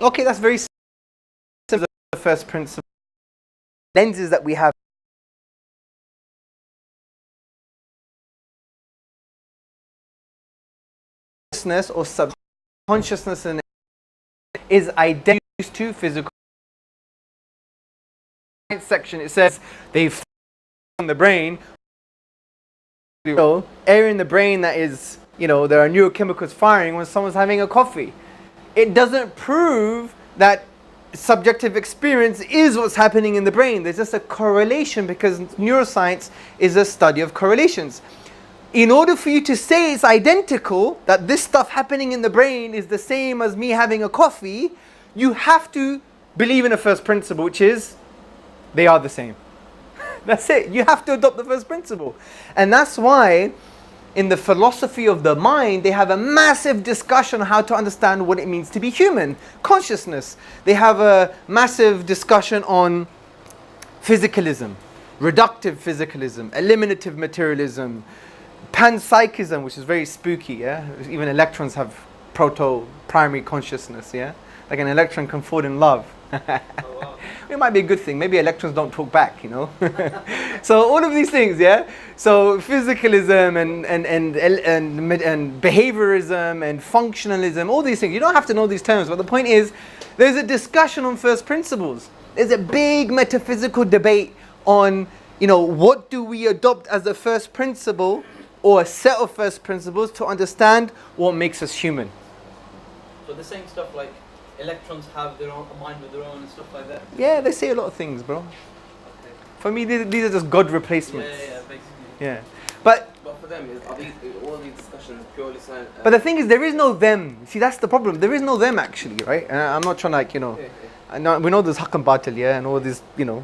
Okay, that's very similar to the first principle. Lenses that we have. Consciousness or subconsciousness is identical to physical. Section it says they've on the brain, area in the brain that is, there are neurochemicals firing when someone's having a coffee. It doesn't prove that subjective experience is what's happening in the brain. There's just a correlation, because neuroscience is a study of correlations. In order for you to say it's identical, that this stuff happening in the brain is the same as me having a coffee, you have to believe in a first principle, which is they are the same. That's it. You have to adopt the first principle. And that's why in the philosophy of the mind, they have a massive discussion on how to understand what it means to be human, consciousness. They have a massive discussion on physicalism, reductive physicalism, eliminative materialism, panpsychism, which is very spooky, yeah? Even electrons have proto-primary consciousness, yeah? Like an electron can fall in love. Oh, wow. It might be a good thing. Maybe electrons don't talk back, So all of these things, yeah? So physicalism and behaviorism and functionalism, all these things. You don't have to know these terms, but the point is, there's a discussion on first principles. There's a big metaphysical debate on, what do we adopt as a first principle or a set of first principles to understand what makes us human. So the same stuff like electrons have their own, a mind of their own and stuff like that? Yeah, they say a lot of things, bro. Okay. For me, these are just God replacements. Yeah, basically. Yeah. But for them, are all these discussions purely science? But the thing is, there is no them. See, that's the problem. There is no them, actually, right? I'm not trying to, I know, we know there's haqq and batil, yeah, and all this, we know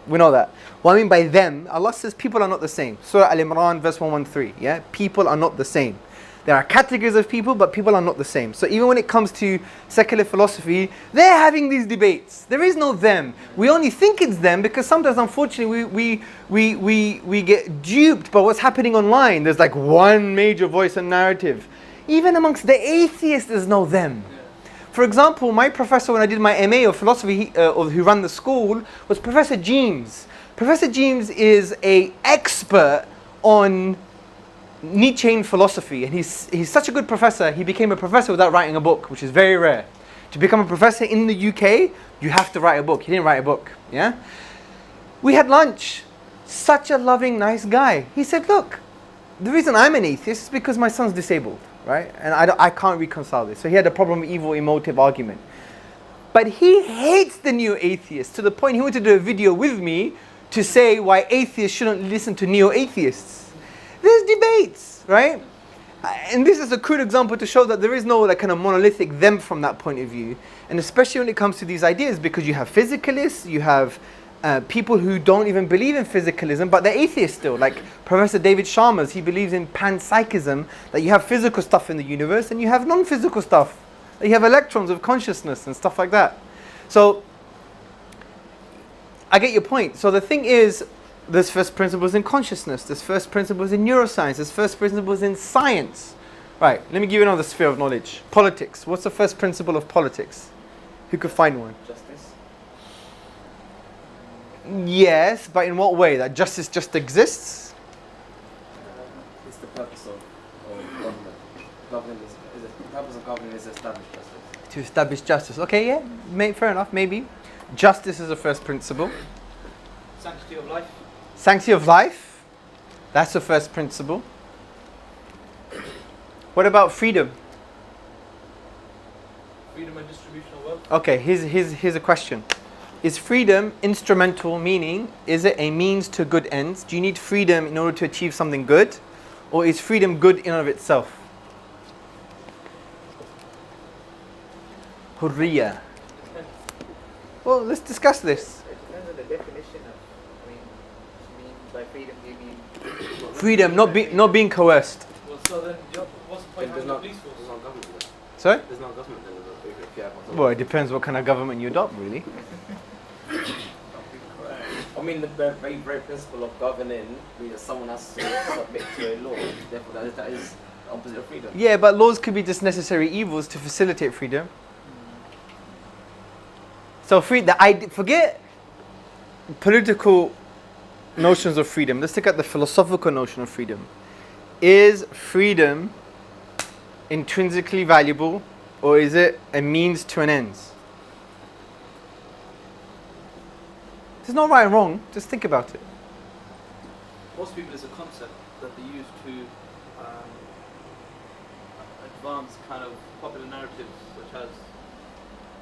that. What I mean by them, Allah says people are not the same. Surah Al-Imran, verse 113, yeah? People are not the same. There are categories of people, but people are not the same. So even when it comes to secular philosophy, they're having these debates. There is no them. We only think it's them because sometimes, unfortunately, we get duped by what's happening online. There's like one major voice and narrative. Even amongst the atheists, there's no them. For example, my professor when I did my MA of philosophy, who ran the school, was Professor James. Professor James is an expert on Nietzschean philosophy, and he's such a good professor. He became a professor without writing a book, which is very rare. To become a professor in the UK, you have to write a book. He didn't write a book, yeah? We had lunch. Such a loving, nice guy. He said, look, the reason I'm an atheist is because my son's disabled, right? And I can't reconcile this. So he had a problem with evil emotive argument. But he hates the neo-atheists to the point he wanted to do a video with me to say why atheists shouldn't listen to neo-atheists. There's debates, right? And this is a crude example to show that there is no like kind of monolithic them from that point of view. And especially when it comes to these ideas, because you have physicalists, you have people who don't even believe in physicalism, but they're atheists still. Like Professor David Sharma's, he believes in panpsychism, that you have physical stuff in the universe and you have non-physical stuff. That you have electrons of consciousness and stuff like that. So, I get your point. So the thing is, there's first principles in consciousness, there's first principles in neuroscience, there's first principles in science. Right, let me give you another sphere of knowledge. Politics. What's the first principle of politics? Who could find one? Justice. Yes, but in what way? That justice just exists? It's the purpose of government. The purpose of government is to establish justice. To establish justice. Okay, yeah, fair enough, maybe. Justice is a first principle. Sanctity of life. Sanctity of life, that's the first principle. What about freedom? Freedom and distribution of wealth. Okay, here's a question. Is freedom instrumental, meaning, is it a means to good ends? Do you need freedom in order to achieve something good? Or is freedom good in and of itself? Hurriya. Well, let's discuss this. It depends on the definition of, by freedom, do you mean Freedom, not being coerced. Well, so then, what's the point of having the police force? There's no government then. Sorry? There's no government then if you have one. Well, it depends what kind of government you adopt, really. I mean, the very principle of governing means that someone has to submit to a law. Therefore, that is the opposite of freedom. Yeah, but laws could be just necessary evils to facilitate freedom. So forget political notions of freedom. Let's look at the philosophical notion of freedom. Is freedom intrinsically valuable, or is it a means to an end? There's no right and wrong. Just think about it. Most people, it's a concept that they use to advance kind of popular narratives such as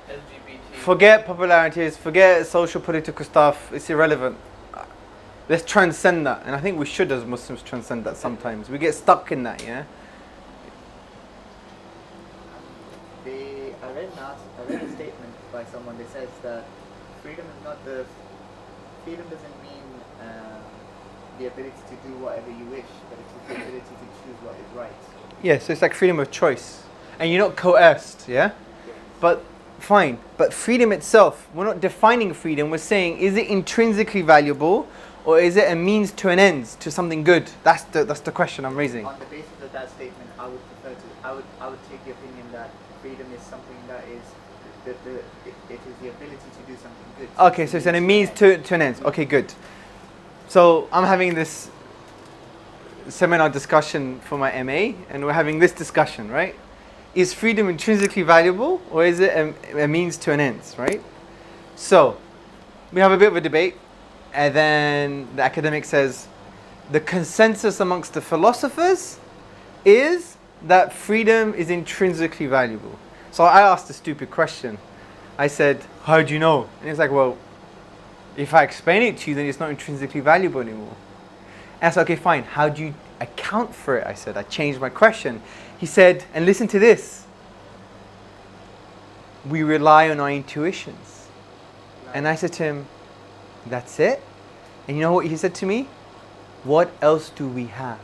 LGBT. Forget popularities, forget social political stuff. It's irrelevant. Let's transcend that. And I think we should, as Muslims, transcend that sometimes. We get stuck in that, yeah? I read a statement by someone that says that freedom doesn't mean the ability to do whatever you wish, but it's the ability to choose what is right. Yeah, so it's like freedom of choice. And you're not coerced, yeah? Yes. But fine. But freedom itself, we're not defining freedom. We're saying, is it intrinsically valuable, or is it a means to an end, to something good? That's the question I'm raising. On the basis of that statement, I would take the opinion that freedom is something that is it is the ability to do something good. Okay, so it's a means to an end. Okay, good. So I'm having this seminar discussion for my MA, and we're having this discussion, right? Is freedom intrinsically valuable, or is it a means to an end, right? So we have a bit of a debate, and then the academic says the consensus amongst the philosophers is that freedom is intrinsically valuable. So I asked a stupid question. I said, how do you know? And he's like, well, if I explain it to you, then it's not intrinsically valuable anymore. And I said, okay, fine. How do you account for it? I said, I changed my question. He said, and listen to this. We rely on our intuitions. And I said to him, that's it? And you know what he said to me? What else do we have?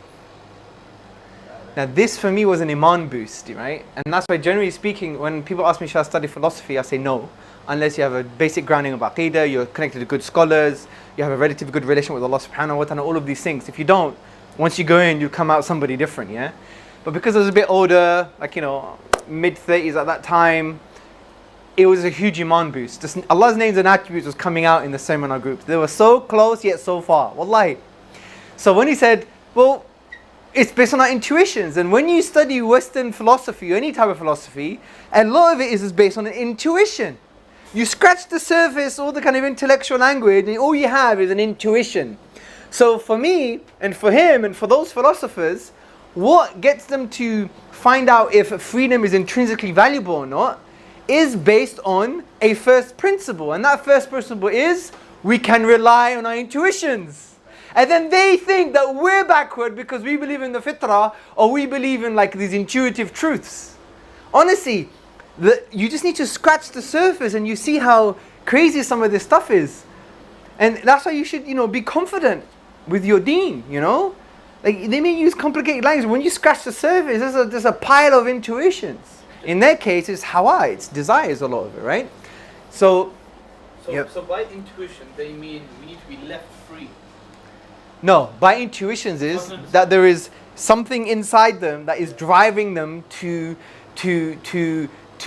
Now this for me was an iman boost, right? And that's why generally speaking, when people ask me should I study philosophy, I say no. Unless you have a basic grounding of aqidah, you're connected to good scholars, you have a relatively good relation with Allah subhanahu wa ta'ala, all of these things. If you don't, once you go in, you come out somebody different, yeah? But because I was a bit older, like, you know, mid-30s at that time, it was a huge iman boost. Just Allah's names and attributes was coming out in the seminar groups. They were so close yet so far. Wallahi. So when he said, well, it's based on our intuitions. And when you study Western philosophy or any type of philosophy, a lot of it is based on an intuition. You scratch the surface, all the kind of intellectual language, and all you have is an intuition. So for me, and for him, and for those philosophers, what gets them to find out if freedom is intrinsically valuable or not is based on a first principle. And that first principle is, we can rely on our intuitions. And then they think that we're backward because we believe in the fitrah, or we believe in like these intuitive truths. Honestly, you just need to scratch the surface and you see how crazy some of this stuff is. And that's why you should, be confident with your deen, Like, they may use complicated language. When you scratch the surface, there's a pile of intuitions. In their case, it's hawa, it's desires, a lot of it, right? So by intuition, they mean we need to be left free. No, by intuitions is that there is something inside them that is driving them to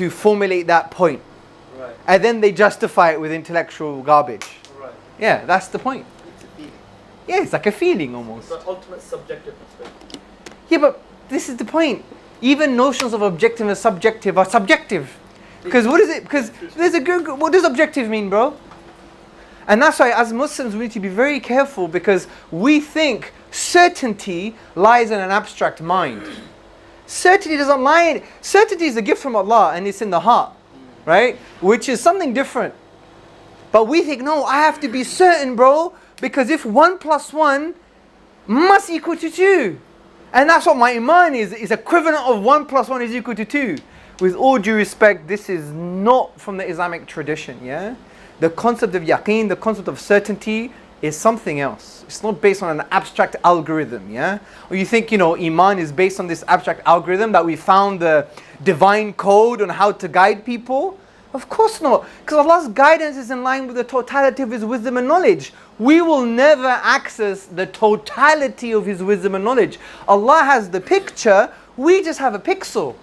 formulate that point. Right. And then they justify it with intellectual garbage. Right. Yeah, that's the point. It's a feeling. Yeah, it's like a feeling almost. It's the ultimate subjective perspective. Yeah, but this is the point. Even notions of objective and subjective are subjective. Because what is it? Because what does objective mean, bro? And that's why as Muslims we need to be very careful, because we think certainty lies in an abstract mind. Certainty doesn't lie in it. Certainty is a gift from Allah and it's in the heart, right? Which is something different. But we think, no, I have to be certain, bro, because if 1 + 1 must equal to 2. And that's what my iman is equivalent of 1 + 1 is equal to 2. With all due respect, this is not from the Islamic tradition, yeah? The concept of yaqeen, the concept of certainty is something else. It's not based on an abstract algorithm, yeah? Or you think, iman is based on this abstract algorithm that we found the divine code on how to guide people? Of course not, because Allah's guidance is in line with the totality of His wisdom and knowledge. We will never access the totality of His wisdom and knowledge. Allah has the picture, we just have a pixel.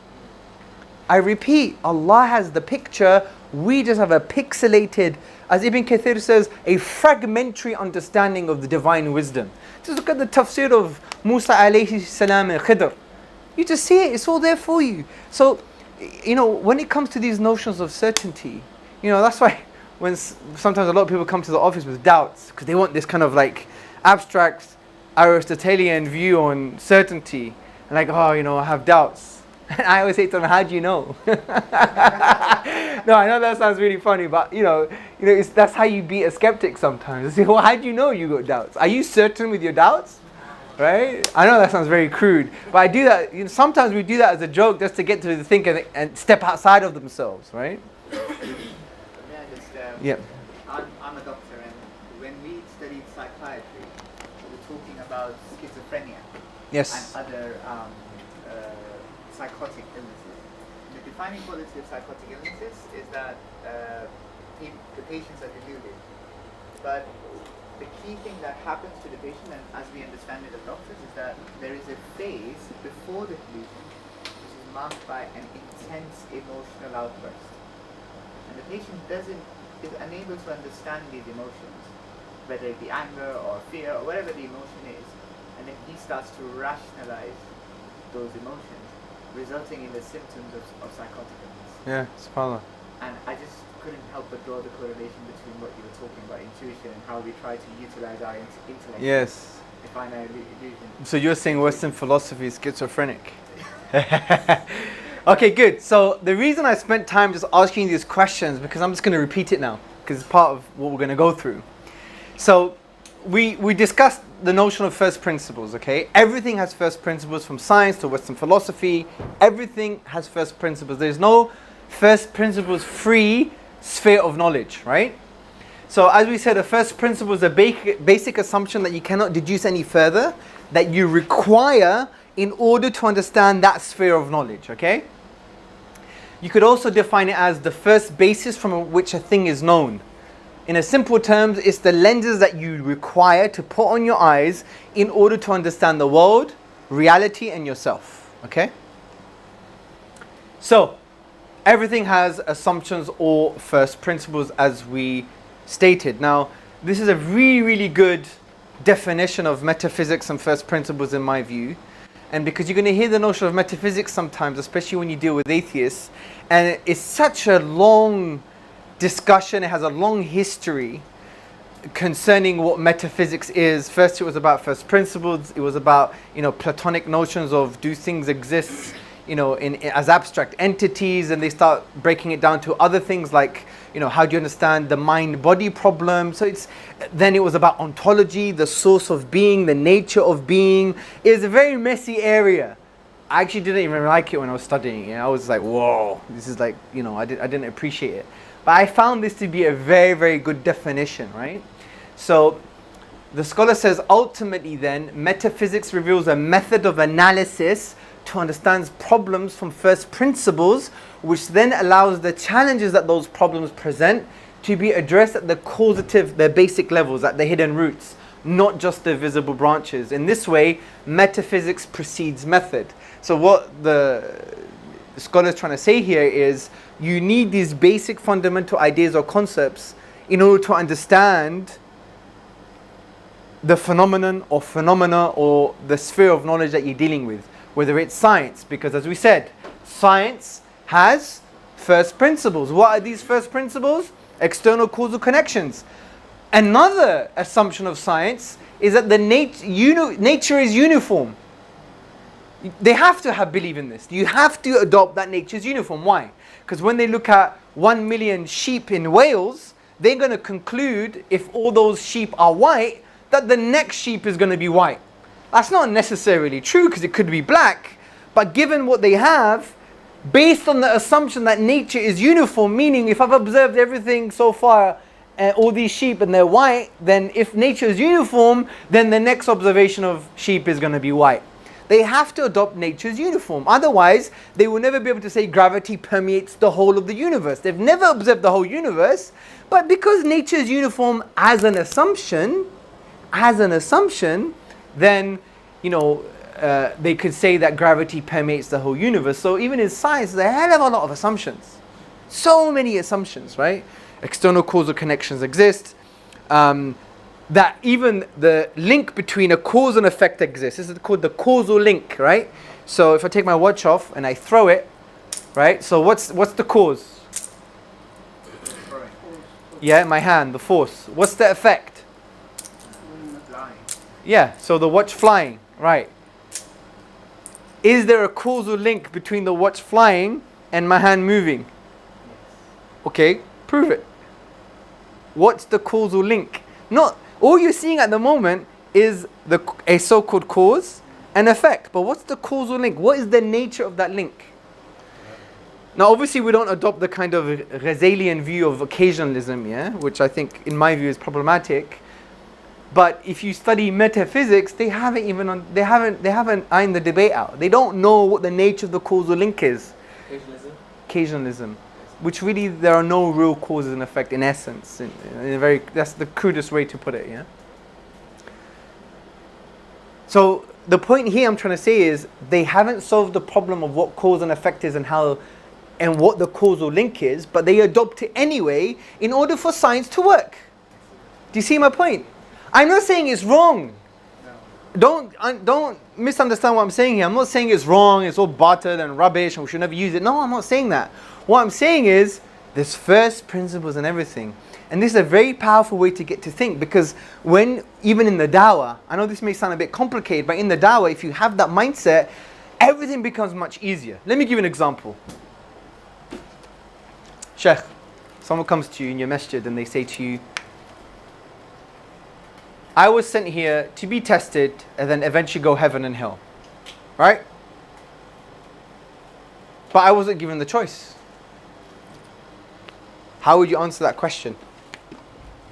I repeat, Allah has the picture, We just have a pixelated, as Ibn Kathir says, a fragmentary understanding of the divine wisdom. Just look at the tafsir of Musa alayhi salam and Khidr. You just see it, it's all there for you. So, when it comes to these notions of certainty, that's why when sometimes a lot of people come to the office with doubts, because they want this kind of like abstract Aristotelian view on certainty. And like, I have doubts. And I always say to them, how do you know? No, I know that sounds really funny, but that's how you beat a skeptic sometimes. They say, well, how do you know you got doubts? Are you certain with your doubts? Right? I know that sounds very crude, but I do that. Sometimes we do that as a joke just to get to the thinker and step outside of themselves, right? Yeah. I'm a doctor, and when we studied psychiatry, we were talking about schizophrenia Yes. and other psychotic illnesses. The defining quality of psychotic illnesses is that the patients are deluded. But the key thing that happens to the patient, and as we understand it as doctors, is that there is a phase before the delusion which is marked by an intense emotional outburst. And the patient is unable to understand these emotions, whether it be anger or fear or whatever the emotion is, and then he starts to rationalize those emotions, resulting in the symptoms of psychotic illness. Yeah, subhanAllah. And I just couldn't help but draw the correlation between what you were talking about intuition and how we try to utilize our intellect Yes. to find our illusion. So you're saying Western philosophy is schizophrenic? Okay, good. So the reason I spent time just asking these questions, because I'm just going to repeat it now, because it's part of what we're going to go through. So we discussed the notion of first principles, okay? Everything has first principles, from science to Western philosophy. Everything has first principles. There's no first principles free sphere of knowledge, right? So as we said, a first principle is a basic assumption that you cannot deduce any further, that you require in order to understand that sphere of knowledge, okay? You could also define it as the first basis from which a thing is known. In a simple terms, it's the lenses that you require to put on your eyes in order to understand the world, reality, and yourself, okay? So, everything has assumptions or first principles, as we stated. Now, this is a really, really good definition of metaphysics and first principles in my view. And because you're going to hear the notion of metaphysics sometimes, especially when you deal with atheists, and it's such a long discussion, it has a long history concerning what metaphysics is. First it was about first principles, it was about, Platonic notions of do things exist, as abstract entities, and they start breaking it down to other things like, how do you understand the mind-body problem? So then it was about ontology, the source of being, the nature of being. It was a very messy area. I actually didn't even like it when I was studying it. I was like, whoa, this is like, I didn't appreciate it. But I found this to be a very, very good definition, right? So the scholar says, ultimately then, metaphysics reveals a method of analysis to understand problems from first principles, which then allows the challenges that those problems present to be addressed at the causative, the basic levels, at the hidden roots, not just the visible branches. In this way, metaphysics precedes method. So what the scholar is trying to say here is, you need these basic fundamental ideas or concepts in order to understand the phenomenon or phenomena or the sphere of knowledge that you're dealing with. Whether it's science, because as we said, science has first principles. What are these first principles? External causal connections. Another assumption of science is that the nature is uniform. They have to believe in this. You have to adopt that nature is uniform. Why? Because when they look at 1 million sheep in Wales, they're going to conclude, if all those sheep are white, that the next sheep is going to be white. That's not necessarily true, because it could be black. But given what they have, based on the assumption that nature is uniform, meaning if I've observed everything so far, all these sheep and they're white, then if nature is uniform, then the next observation of sheep is going to be white. They have to adopt nature's uniform. Otherwise, they will never be able to say gravity permeates the whole of the universe. They've never observed the whole universe. But because nature is uniform as an assumption, then, they could say that gravity permeates the whole universe. So even in science, there's a hell of a lot of assumptions. So many assumptions, right? External causal connections exist. That even the link between a cause and effect exists. This is called the causal link, right? So if I take my watch off and I throw it, right? So what's the cause? Yeah, my hand, the force. What's the effect? Flying. Yeah, so the watch flying, right? Is there a causal link between the watch flying and my hand moving? Okay, prove it. What's the causal link? Not all you're seeing at the moment is a so-called cause and effect. But what's the causal link? What is the nature of that link? Now, obviously, we don't adopt the kind of Ghazalian view of occasionalism, yeah, which I think, in my view, is problematic. But if you study metaphysics, they haven't ironed the debate out. They don't know what the nature of the causal link is. Occasionalism, which really there are no real causes and effect in essence. That's the crudest way to put it. Yeah. So the point here I'm trying to say is they haven't solved the problem of what cause and effect is and how and what the causal link is, but they adopt it anyway in order for science to work. Do you see my point? I'm not saying it's wrong. No. Don't misunderstand what I'm saying here. I'm not saying it's wrong, it's all buttered and rubbish and we should never use it. No, I'm not saying that. What I'm saying is there's first principles and everything. And this is a very powerful way to get to think, because when, even in the dawah, I know this may sound a bit complicated, but in the dawah, if you have that mindset, everything becomes much easier. Let me give you an example. Sheikh, someone comes to you in your masjid and they say to you, I was sent here to be tested and then eventually go heaven and hell. Right? But I wasn't given the choice. How would you answer that question?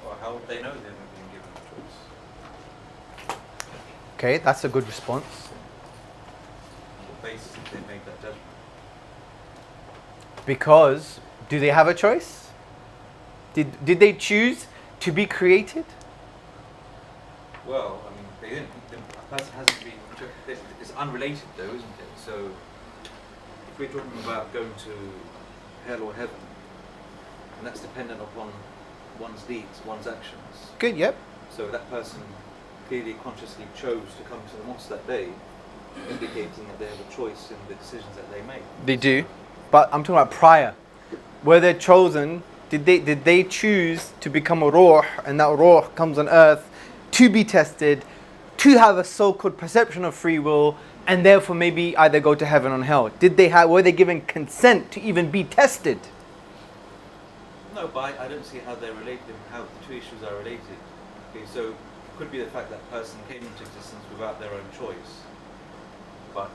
Well, how would they know they haven't been given the choice? Okay, that's a good response. What basis did they make that judgment? Because, do they have a choice? Did they choose to be created? Well, I mean, they didn't. A person hasn't been. It's unrelated, though, isn't it? So, if we're talking about going to hell or heaven, and that's dependent upon one's deeds, one's actions. Good, yep. So that person clearly, consciously chose to come to the mosque that day, indicating that they have a choice in the decisions that they make. They do, but I'm talking about prior. Were they chosen? Did they choose to become a ruh, and that ruh comes on earth to be tested, to have a so-called perception of free will, and therefore maybe either go to heaven or hell? Were they given consent to even be tested? No, but I don't see how they're related, how the two issues are related. Okay, so it could be the fact that person came into existence without their own choice. But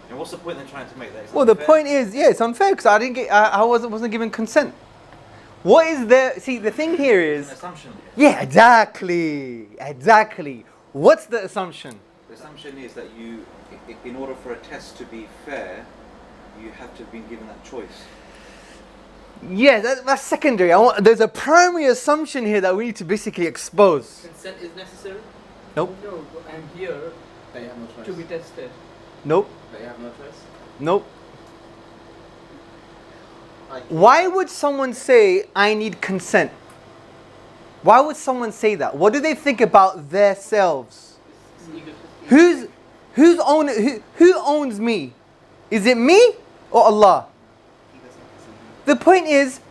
and what's the point they're trying to make? That it's Well, the unfair? point is, yeah, it's unfair because I wasn't given consent. What is there? See, the thing here It's an is, assumption. yeah, exactly. What's the assumption? The assumption is that you, in order for a test to be fair, you have to have been given that choice. Yeah, that's secondary. There's a primary assumption here that we need to basically expose. Consent is necessary? Nope. No, I'm here They have no choice. to be tested. Nope. They have no choice. Nope. Why would someone say, I need consent? Why would someone say that? What do they think about themselves? Who owns me? Is it me or Allah? The point is,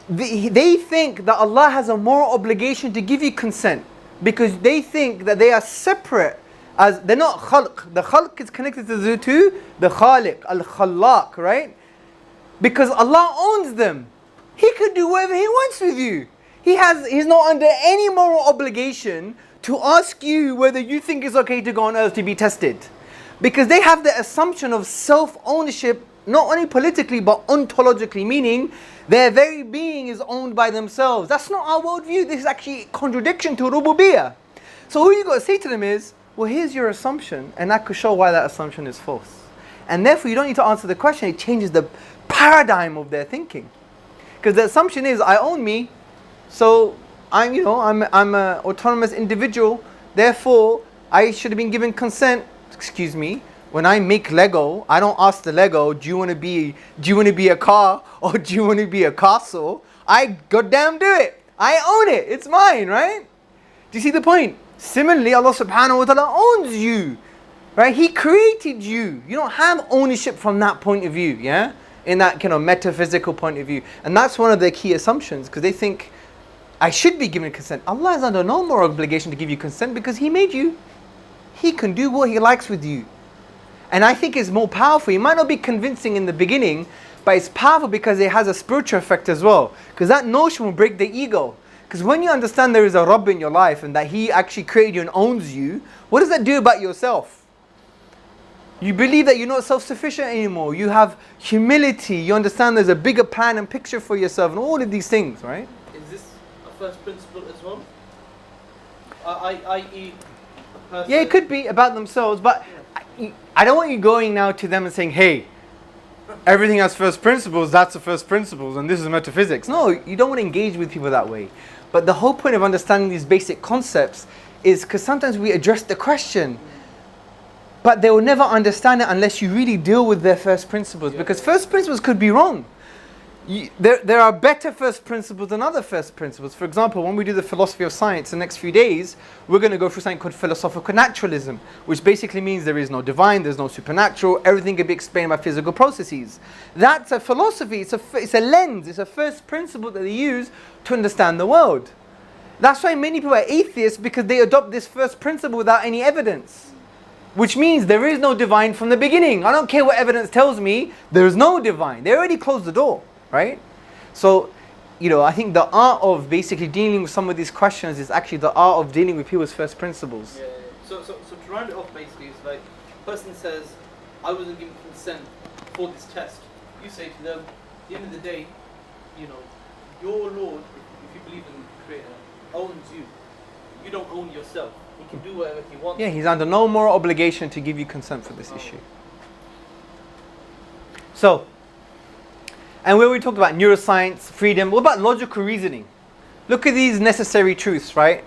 they think that Allah has a moral obligation to give you consent because they think that they are separate, as they're not khalq. The khalq is connected to the khaliq, al-khallaq, right? Because Allah owns them. He could do whatever He wants with you. He's not under any moral obligation to ask you whether you think it's okay to go on earth to be tested. Because they have the assumption of self-ownership, not only politically but ontologically, meaning their very being is owned by themselves. That's not our worldview. This is actually a contradiction to rububiyyah. So all you got to say to them is, well, here's your assumption, and I could show why that assumption is false. And therefore you don't need to answer the question. It changes the paradigm of their thinking. Because the assumption is, I own me, so I'm an autonomous individual, therefore I should have been given consent, When I make Lego, I don't ask the Lego, do you want to be a car or do you want to be a castle? I goddamn do it. I own it. It's mine, right? Do you see the point? Similarly, Allah subhanahu wa ta'ala owns you. Right? He created you. You don't have ownership from that point of view, yeah? In that kind of metaphysical point of view. And that's one of their key assumptions, because they think, I should be given consent. Allah is under no moral obligation to give you consent because He made you. He can do what He likes with you. And I think it's more powerful. It might not be convincing in the beginning, but it's powerful because it has a spiritual effect as well. Because that notion will break the ego. Because when you understand there is a Rabb in your life and that He actually created you and owns you, what does that do about yourself? You believe that you're not self-sufficient anymore. You have humility. You understand there's a bigger plan and picture for yourself and all of these things, right? Is this a first principle as well? I.e. a person... Yeah, it could be about themselves, but I don't want you going now to them and saying, hey, everything has first principles, that's the first principles, and this is metaphysics. No, you don't want to engage with people that way. But the whole point of understanding these basic concepts is because sometimes we address the question, but they will never understand it unless you really deal with their first principles. Because first principles could be wrong. There are better first principles than other first principles. For example, when we do the philosophy of science the next few days, we're going to go through something called philosophical naturalism, which basically means there is no divine, there's no supernatural, everything can be explained by physical processes. That's a philosophy, it's a lens, it's a first principle that they use to understand the world. That's why many people are atheists, because they adopt this first principle without any evidence. Which means there is no divine from the beginning. I don't care what evidence tells me, there is no divine. They already closed the door, right? So, I think the art of basically dealing with some of these questions is actually the art of dealing with people's first principles. Yeah. So to round it off, basically, it's like, a person says, I wasn't given consent for this test. You say to them, at the end of the day, your Lord, if you believe in the Creator, owns you. You don't own yourself. He can do whatever He wants. Yeah, He's under no moral obligation to give you consent for this issue. So, and when we talk about neuroscience, freedom, what about logical reasoning? Look at these necessary truths, right?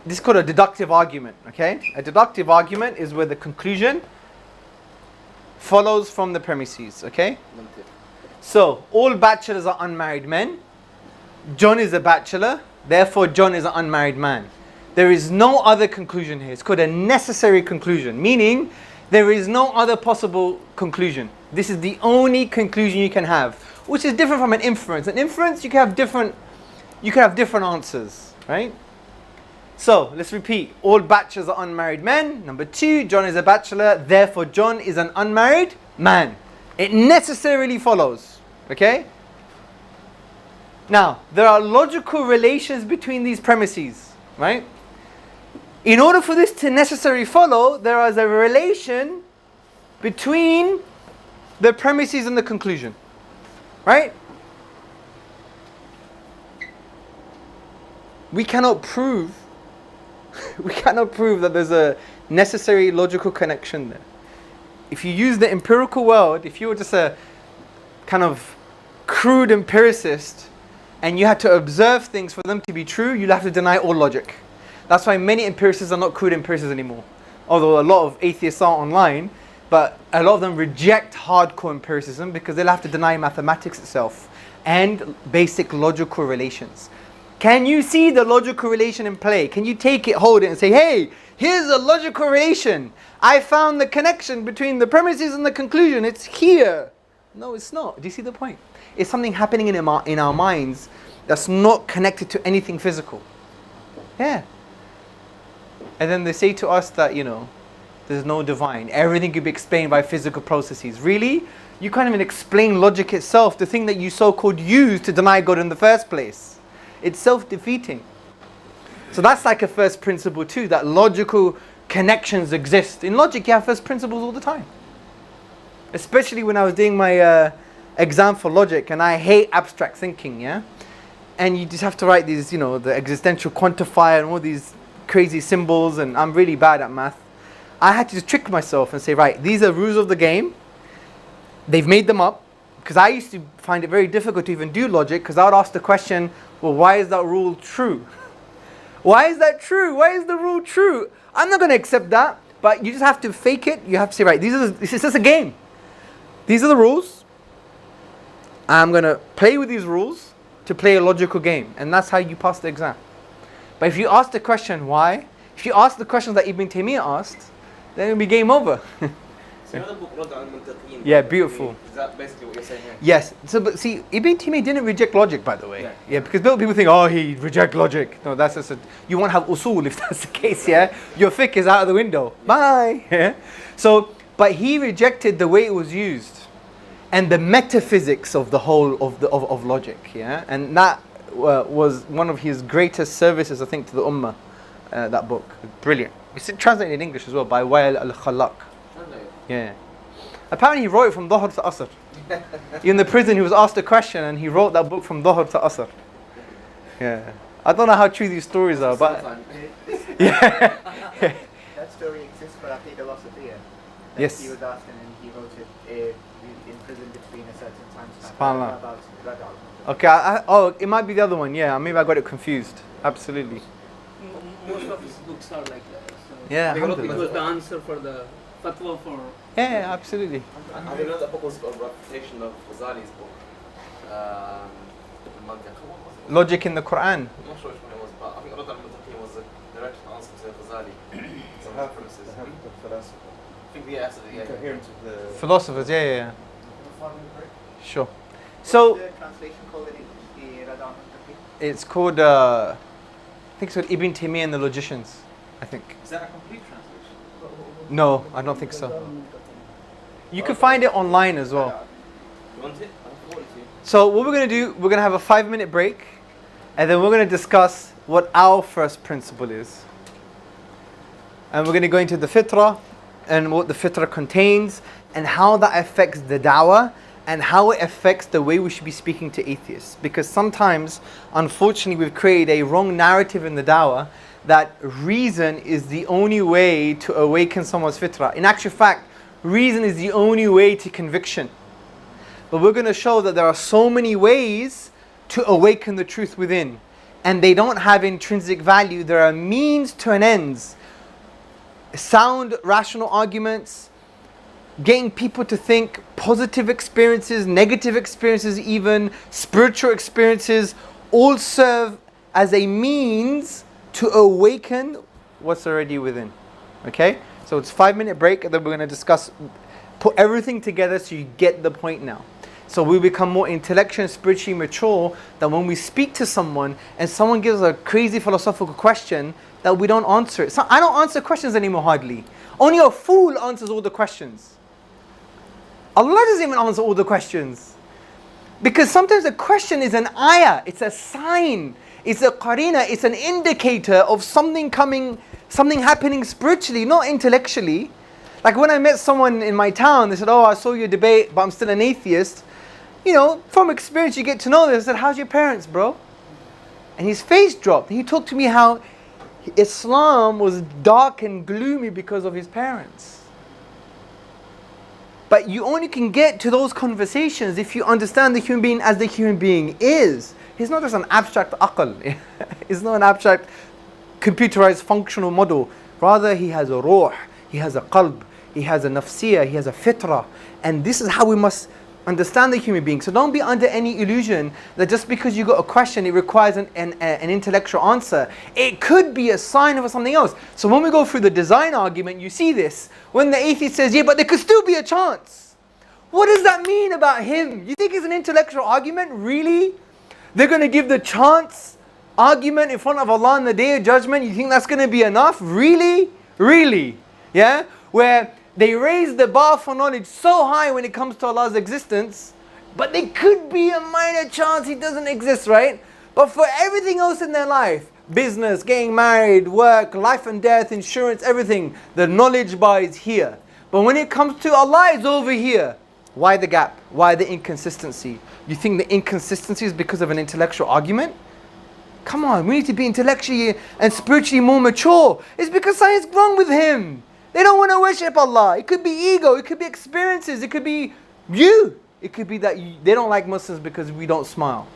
This is called a deductive argument, okay? A deductive argument is where the conclusion follows from the premises, okay? So, all bachelors are unmarried men. John is a bachelor, therefore John is an unmarried man. There is no other conclusion here. It's called a necessary conclusion, meaning there is no other possible conclusion. This is the only conclusion you can have, which is different from an inference. An inference, you can have different answers, right? So, let's repeat. All bachelors are unmarried men. Number 2, John is a bachelor, therefore John is an unmarried man. It necessarily follows, okay? Now, there are logical relations between these premises, right? In order for this to necessarily follow, there is a relation between the premises and the conclusion, right? We cannot prove that there's a necessary logical connection there. If you use the empirical world, if you were just a kind of crude empiricist and you had to observe things for them to be true, you'll have to deny all logic. That's why many empiricists are not crude empiricists anymore. Although a lot of atheists are online, but a lot of them reject hardcore empiricism because they'll have to deny mathematics itself and basic logical relations. Can you see the logical relation in play? Can you take it, hold it and say, hey, here's a logical relation. I found the connection between the premises and the conclusion. It's here. No, it's not. Do you see the point? It's something happening in our minds that's not connected to anything physical. Yeah. And then they say to us that, there's no divine. Everything can be explained by physical processes. Really? You can't even explain logic itself, the thing that you so-called use to deny God in the first place. It's self-defeating. So that's like a first principle too, that logical connections exist. In logic, you have first principles all the time. Especially when I was doing my exam for logic, and I hate abstract thinking, yeah? And you just have to write these, the existential quantifier and all these crazy symbols, and I'm really bad at math. I had to just trick myself and say, right, these are rules of the game. They've made them up. Because I used to find it very difficult to even do logic, because I would ask the question, well, why is that rule true? Why is that true? Why is the rule true? I'm not going to accept that. But you just have to fake it. You have to say, right, this is just a game. These are the rules. I'm going to play with these rules to play a logical game. And that's how you pass the exam. But if you ask the question, why? If you ask the questions that Ibn Taymiyyah asked, then it'll be game over. So you know the book Radd al-Muntaqin? Yeah, beautiful. Is that basically what you're saying here? Yes. So, but see, Ibn Taymiyyah didn't reject logic, by the way. Yeah. Yeah, because people think, oh, he reject logic. No, that's just you won't have usul if that's the case. Yeah, your fiqh is out of the window. Bye. Yeah. So, but he rejected the way it was used, and the metaphysics of the whole of logic. Yeah, and that was one of his greatest services, I think, to the ummah. That book, brilliant. It's translated in English as well by Wael al-Khalaq. Yeah. Apparently he wrote it from Dhuhr to Asr. In the prison he was asked a question and he wrote that book from Dhuhr to Asr. Yeah. I don't know how true these stories are, but yeah. That story exists for Aqidah Wasatiyah. Yes. He was asked and then he wrote it in prison between a certain time span. SubhanAllah. About Radd al-Muntaqin. Okay, it might be the other one. Yeah, maybe I got it confused. Absolutely. Most of his books are like that. So Yeah, it alhamdulillah. was the answer for the fatwa for. Yeah, absolutely. I didn't know that book was a refutation of Ghazali's book. Al-Mantiq. What was it? Logic in the Quran. I'm not sure which one it was, but I think Radd al-Muntaqin was a direct answer to Ghazali. Some references. I think the answer, yeah. Coherence of the Philosophers, yeah. Sure. So What's the translation called in English? The Radd al-Muntaqin? it's called, I think it's called Ibn Taymiyyah and the Logicians, I think. Is that a complete translation? No, I don't think so. You can find it online as well. You want it? I forward it to you. So what we're going to do, we're going to have a 5-minute break, and then we're going to discuss what our first principle is. And we're going to go into the fitrah, and what the fitrah contains, and how that affects the da'wah, and how it affects the way we should be speaking to atheists. Because sometimes, unfortunately, we've created a wrong narrative in the da'wah that reason is the only way to awaken someone's fitrah. In actual fact, reason is the only way to conviction. But we're going to show that there are so many ways to awaken the truth within. And they don't have intrinsic value. There are means to an ends. Sound, rational arguments, getting people to think, positive experiences, negative experiences even, spiritual experiences, all serve as a means to awaken what's already within. Okay? So it's 5-minute break, and then we're going to discuss, put everything together so you get the point now. So we become more intellectually and spiritually mature, that when we speak to someone and someone gives a crazy philosophical question, that we don't answer it. So I don't answer questions anymore hardly. Only a fool answers all the questions. Allah doesn't even answer all the questions. Because sometimes a question is an ayah, it's a sign, it's a qarina, it's an indicator of something coming, something happening spiritually, not intellectually. Like when I met someone in my town, they said, oh, I saw your debate, but I'm still an atheist. You know, from experience you get to know this. I said, how's your parents, bro? And his face dropped. He talked to me how Islam was dark and gloomy because of his parents. But you only can get to those conversations if you understand the human being as the human being is. He's not just an abstract aql. He's not an abstract computerized functional model. Rather, he has a ruh, he has a qalb, he has a nafsiyah, he has a fitrah. And this is how we must understand the human being. So don't be under any illusion that just because you got a question, it requires an intellectual answer. It could be a sign of something else. So when we go through the design argument, you see this. When the atheist says, yeah, but there could still be a chance. What does that mean about him? You think it's an intellectual argument? Really? They're going to give the chance argument in front of Allah on the Day of Judgment? You think that's going to be enough? Really? Really? Yeah? Where they raise the bar for knowledge so high when it comes to Allah's existence, but there could be a minor chance He doesn't exist, right? But for everything else in their life, business, getting married, work, life and death, insurance, everything, the knowledge bar is here. But when it comes to Allah, it's over here. Why the gap? Why the inconsistency? You think the inconsistency is because of an intellectual argument? Come on, we need to be intellectually and spiritually more mature. It's because something's wrong with him. They don't want to worship Allah. It could be ego, it could be experiences, it could be you. It could be that they don't like Muslims because we don't smile.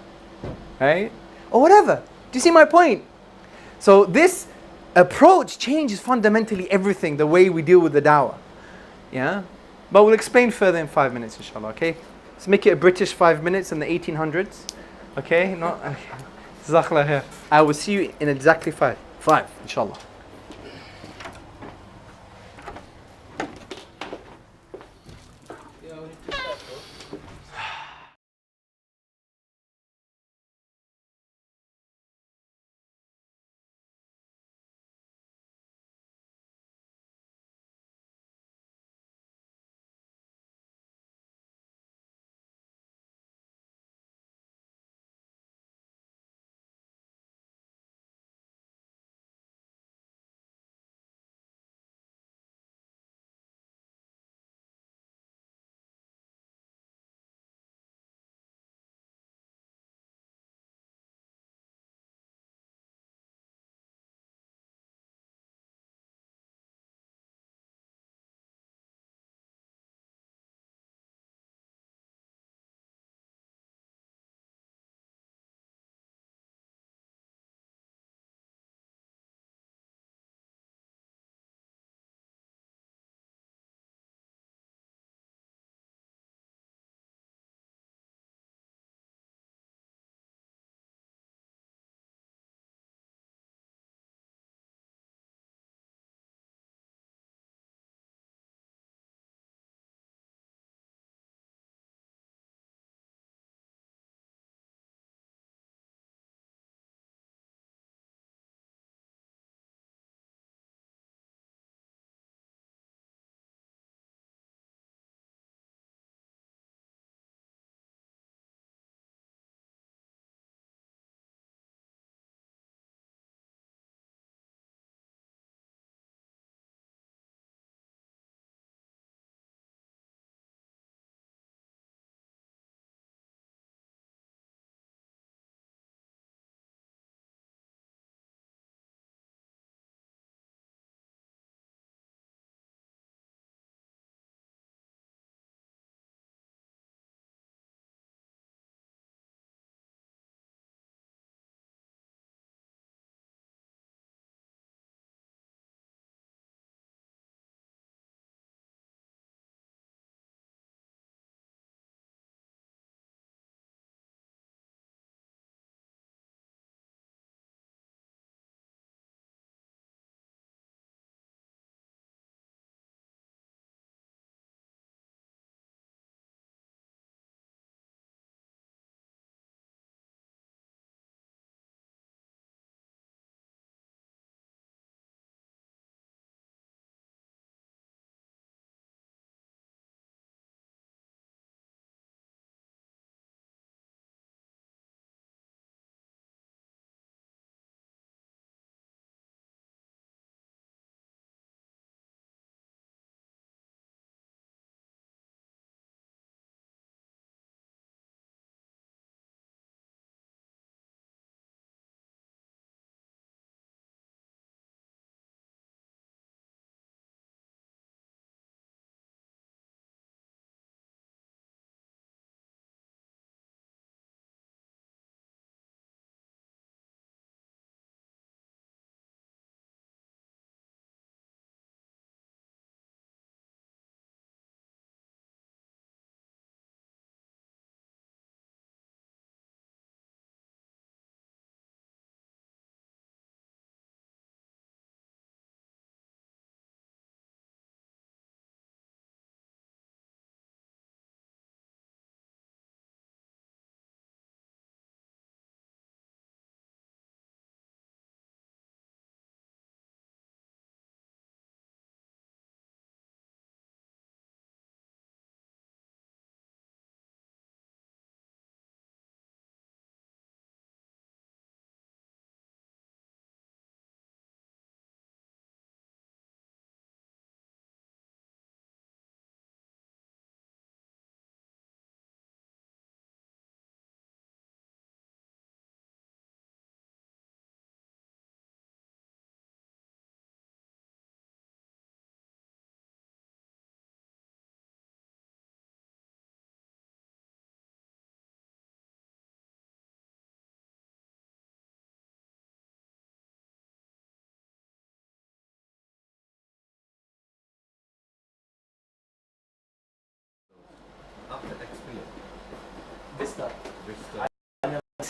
Right? Or whatever. Do you see my point? So this approach changes fundamentally everything, the way we deal with the dawah. Yeah? But we'll explain further in 5 minutes, inshallah, okay? Let's make it a British 5 minutes in the 1800s. Okay? Not, okay. Jazakallah khair. I will see you in exactly 5. 5, inshallah.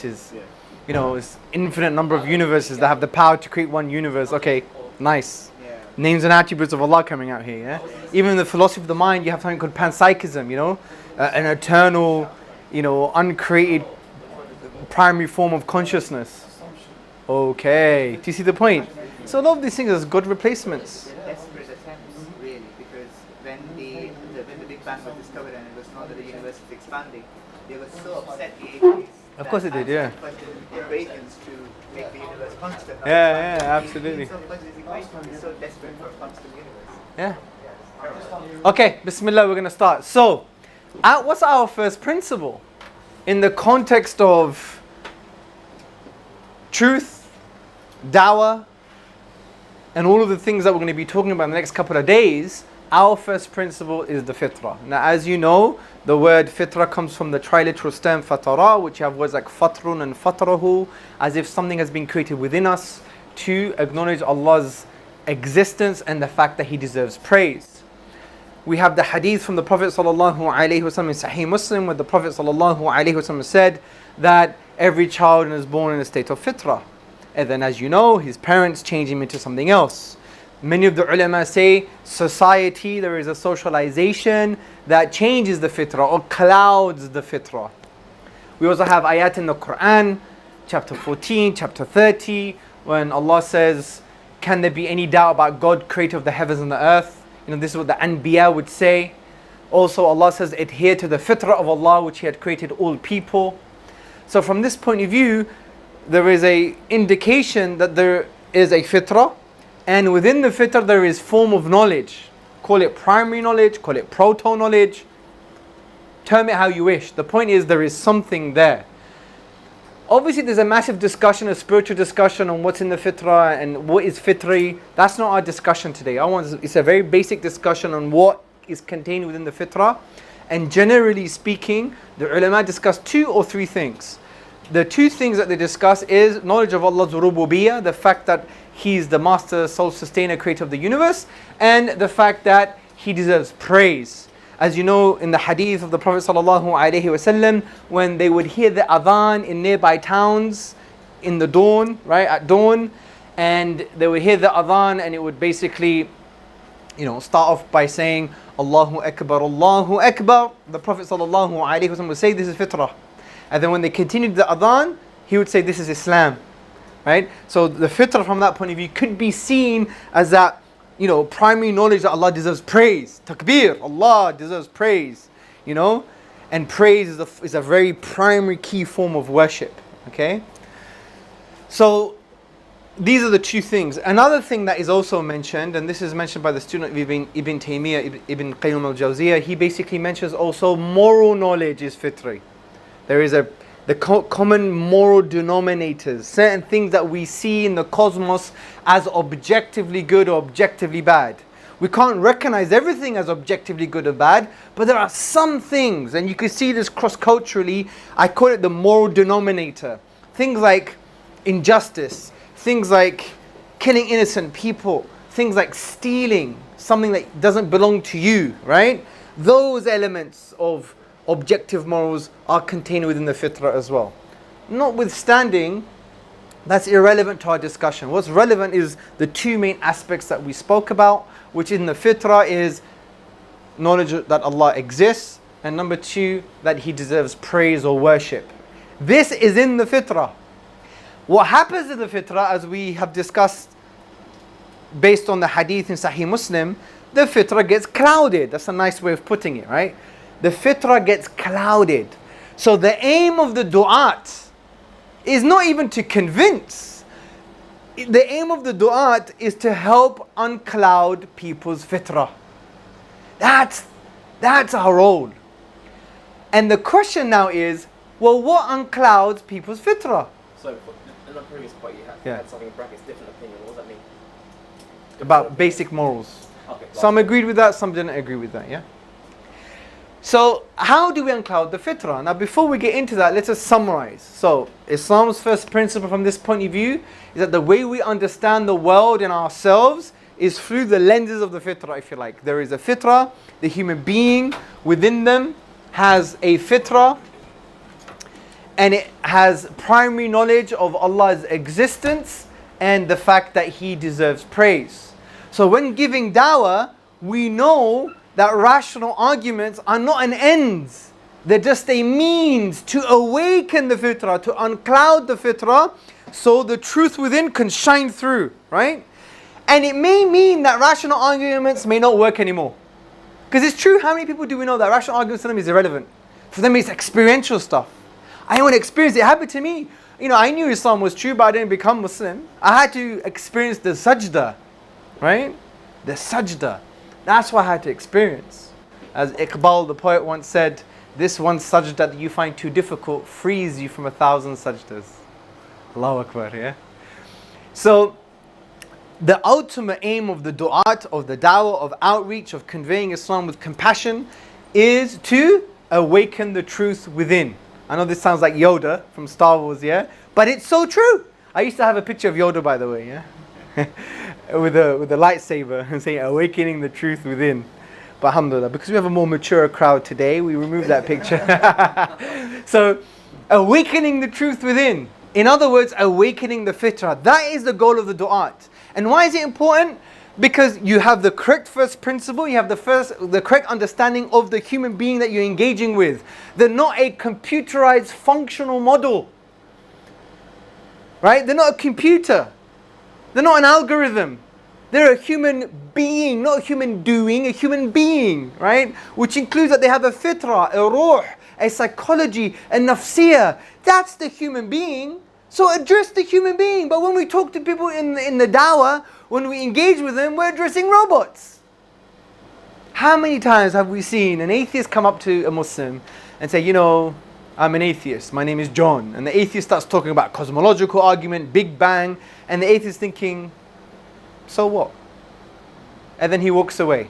Is, it's infinite number of universes that have the power to create one universe. Okay, nice. Names and attributes of Allah coming out here. Yeah. Even in the philosophy of the mind, you have something called panpsychism. An eternal, uncreated primary form of consciousness. Okay, do you see the point? So a lot of these things are good replacements. Desperate attempts, really, because when the Big Bang was discovered and it was known that the universe is expanding, they were so upset, the atheists. Of course it did, yeah. Equations to make the universe constant. Yeah, absolutely. So much these equations is so desperate for a constant universe. Yeah. Okay, Bismillah, we're going to start. So, what's our first principle? In the context of truth, dawah, and all of the things that we're going to be talking about in the next couple of days, our first principle is the fitrah. Now, as you know, the word fitrah comes from the triliteral stem fatara, which have words like fatrun and fatrahu, as if something has been created within us to acknowledge Allah's existence and the fact that He deserves praise. We have the hadith from the Prophet sallallahu alaihi wasallam in Sahih Muslim, where the Prophet sallallahu alaihi wasallam said that every child is born in a state of fitrah, and then, as you know, his parents change him into something else. Many of the ulama say society, there is a socialization that changes the fitrah or clouds the fitrah. We also have ayat in the Quran, chapter 14, chapter 30, when Allah says, can there be any doubt about God, creator of the heavens and the earth? This is what the Anbiya would say. Also, Allah says, adhere to the fitrah of Allah, which He had created all people. So from this point of view, there is a indication that there is a fitrah, and within the fitrah there is form of knowledge. Call it primary knowledge, call it proto knowledge, term it how you wish. The point is there is something there. Obviously there's a massive discussion, a spiritual discussion on what's in the fitrah and what is fitri. That's not our discussion today. It's a very basic discussion on what is contained within the fitrah. And generally speaking, the ulama discuss 2 or 3 things. The 2 things that they discuss is knowledge of Allah's rububiyyah, the fact that He's the master, sole sustainer, creator of the universe, and the fact that He deserves praise. As you know, in the hadith of the Prophet ﷺ, when they would hear the adhan in nearby towns in the dawn, right, at dawn, and they would hear the adhan and it would basically, start off by saying, Allahu Akbar, Allahu Akbar. The Prophet ﷺ would say, this is fitrah. And then when they continued the adhan, he would say, this is Islam. Right? So the fitrah from that point of view could be seen as that, primary knowledge that Allah deserves praise. Takbir, Allah deserves praise. And praise is a very primary key form of worship. Okay? So these are the 2 things. Another thing that is also mentioned, and this is mentioned by the student of Ibn Taymiyyah, Ibn Qayyim al-Jawziyah, he basically mentions also moral knowledge is fitri. There is the common moral denominators, certain things that we see in the cosmos as objectively good or objectively bad. We can't recognize everything as objectively good or bad, but there are some things, and you can see this cross-culturally, I call it the moral denominator. Things like injustice, things like killing innocent people, things like stealing something that doesn't belong to you, right? Those elements of objective morals are contained within the fitrah as well. Notwithstanding, that's irrelevant to our discussion. What's relevant is the 2 main aspects that we spoke about, which in the fitrah is knowledge that Allah exists, and number 2, that He deserves praise or worship. This is in the fitrah. What happens in the fitrah, as we have discussed based on the hadith in Sahih Muslim, the fitrah gets clouded. That's a nice way of putting it, right? The fitrah gets clouded. So the aim of the du'at is not even to convince. The aim of the du'at is to help uncloud people's fitrah. That's our role. And the question now is, well, what unclouds people's fitrah? So, in the previous point, you had something in brackets, different opinion. What does that mean? About basic morals. Okay. Some agreed with that, some didn't agree with that, yeah? So, how do we uncloud the fitrah? Now, before we get into that, let's just summarize. So, Islam's first principle from this point of view is that the way we understand the world and ourselves is through the lenses of the fitrah, if you like. There is a fitrah, the human being within them has a fitrah, and it has primary knowledge of Allah's existence and the fact that He deserves praise. So when giving dawah, we know that rational arguments are not an end. They're just a means to awaken the fitrah, to uncloud the fitrah, so the truth within can shine through, right? And it may mean that rational arguments may not work anymore. Because it's true, how many people do we know that rational arguments to them is irrelevant? For them it's experiential stuff. I want to experience it. It happened to me. I knew Islam was true, but I didn't become Muslim. I had to experience the sajda, right? The sajda. That's what I had to experience. As Iqbal the poet once said, this one sajda that you find too difficult frees you from 1,000 sajdas. Allahu Akbar, yeah? So, the ultimate aim of the du'at, of the dawah, of outreach, of conveying Islam with compassion is to awaken the truth within. I know this sounds like Yoda from Star Wars, yeah? But it's so true. I used to have a picture of Yoda, by the way, yeah? with a lightsaber and saying, awakening the truth within. But alhamdulillah, because we have a more mature crowd today, we removed that picture. So, awakening the truth within. In other words, awakening the fitrah. That is the goal of the du'at. And why is it important? Because you have the correct first principle, you have the correct understanding of the human being that you're engaging with. They're not a computerized functional model. Right? They're not a computer. They're not an algorithm. They're a human being, not a human doing, a human being, right? Which includes that they have a fitrah, a ruh, a psychology, a nafsiyah. That's the human being. So address the human being. But when we talk to people in the dawah, when we engage with them, we're addressing robots. How many times have we seen an atheist come up to a Muslim and say, I'm an atheist, my name is John. And the atheist starts talking about cosmological argument, Big Bang, and the atheist thinking, so what? And then he walks away.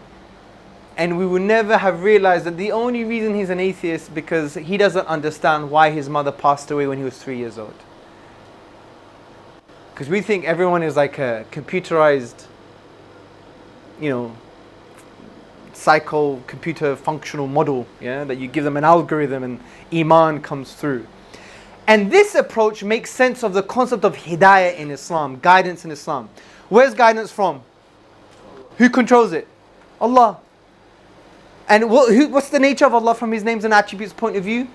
And we will never have realized that the only reason he's an atheist because he doesn't understand why his mother passed away when he was 3 years old. Because we think everyone is like a computerized, computer functional model, yeah, that you give them an algorithm and iman comes through. And this approach makes sense of the concept of hidayah in Islam, guidance in Islam. Where's guidance from? Who controls it? Allah. And what's the nature of Allah from His names and attributes point of view?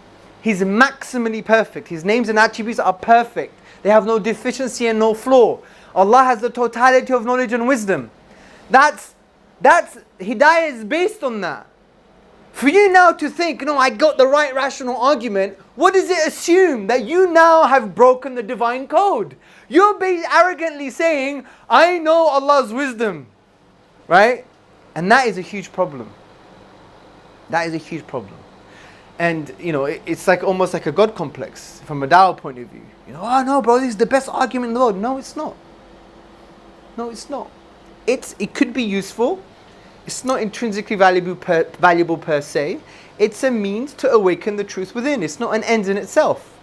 He's maximally perfect. His names and attributes are perfect. They have no deficiency and no flaw. Allah has the totality of knowledge and wisdom. That's hidayah is based on that. For you now to think, I got the right rational argument, what does it assume? That you now have broken the divine code. You're arrogantly saying, I know Allah's wisdom. Right? And that is a huge problem. That is a huge problem. And, it's like almost like a God complex from a dawah point of view. Oh no, bro, this is the best argument in the world. No, it's not. No, it's not. It could be useful. It's not intrinsically valuable per se. It's a means to awaken the truth within. It's not an end in itself.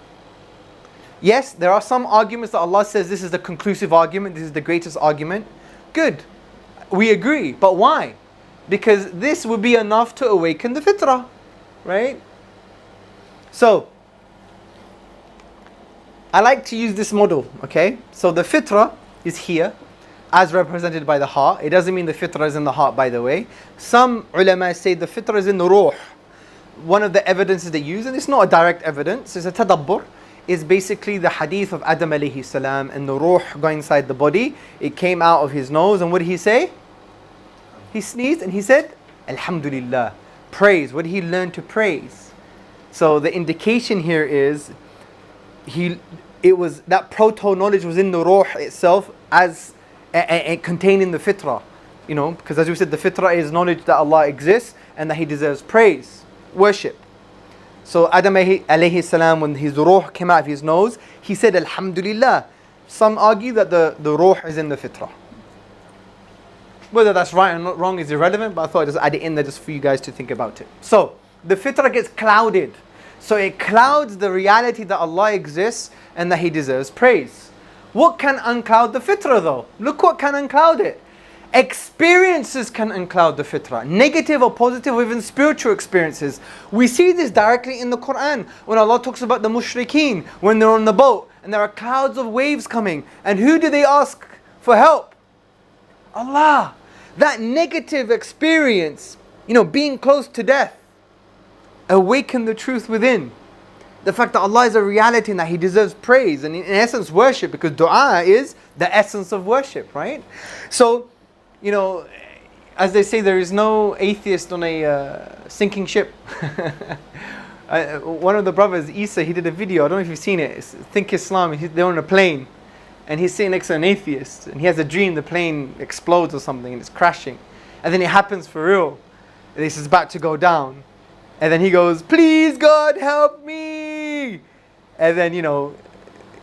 Yes, there are some arguments that Allah says this is the conclusive argument, this is the greatest argument. Good. We agree. But why? Because this would be enough to awaken the fitrah. Right? So, I like to use this model, okay? So the fitrah is here, as represented by the heart. It doesn't mean the fitrah is in the heart, by the way. Some ulama say the fitrah is in the ruh. One of the evidences they use, and it's not a direct evidence, it's a tadabbur, is basically the hadith of Adam alayhi salam and the ruh going inside the body. It came out of his nose, and what did he say? He sneezed and he said, Alhamdulillah, praise. What did he learn to praise? So the indication here is, that proto knowledge was in the ruh itself as containing the fitrah, because as we said, the fitrah is knowledge that Allah exists and that He deserves praise, worship. So Adam alayhi salam, when his ruh came out of his nose, he said Alhamdulillah. Some argue that the ruh is in the fitrah. Whether that's right or not wrong is irrelevant, but I thought I'd just add it in there just for you guys to think about it. So the fitrah gets clouded. So it clouds the reality that Allah exists and that He deserves praise. What can uncloud the fitrah though? Look what can uncloud it. Experiences can uncloud the fitrah, negative or positive, or even spiritual experiences. We see this directly in the Quran when Allah talks about the mushrikeen when they're on the boat and there are clouds of waves coming. And who do they ask for help? Allah. That negative experience, being close to death, awaken the truth within. The fact that Allah is a reality and that He deserves praise and in essence worship, because dua is the essence of worship, right? So, as they say, there is no atheist on a sinking ship. One of the brothers, Isa, he did a video, I don't know if you've seen it, Think Islam, they're on a plane and he's sitting next to an atheist and he has a dream the plane explodes or something and it's crashing. And then it happens for real. And it's about to go down. And then he goes, please God help me. And then,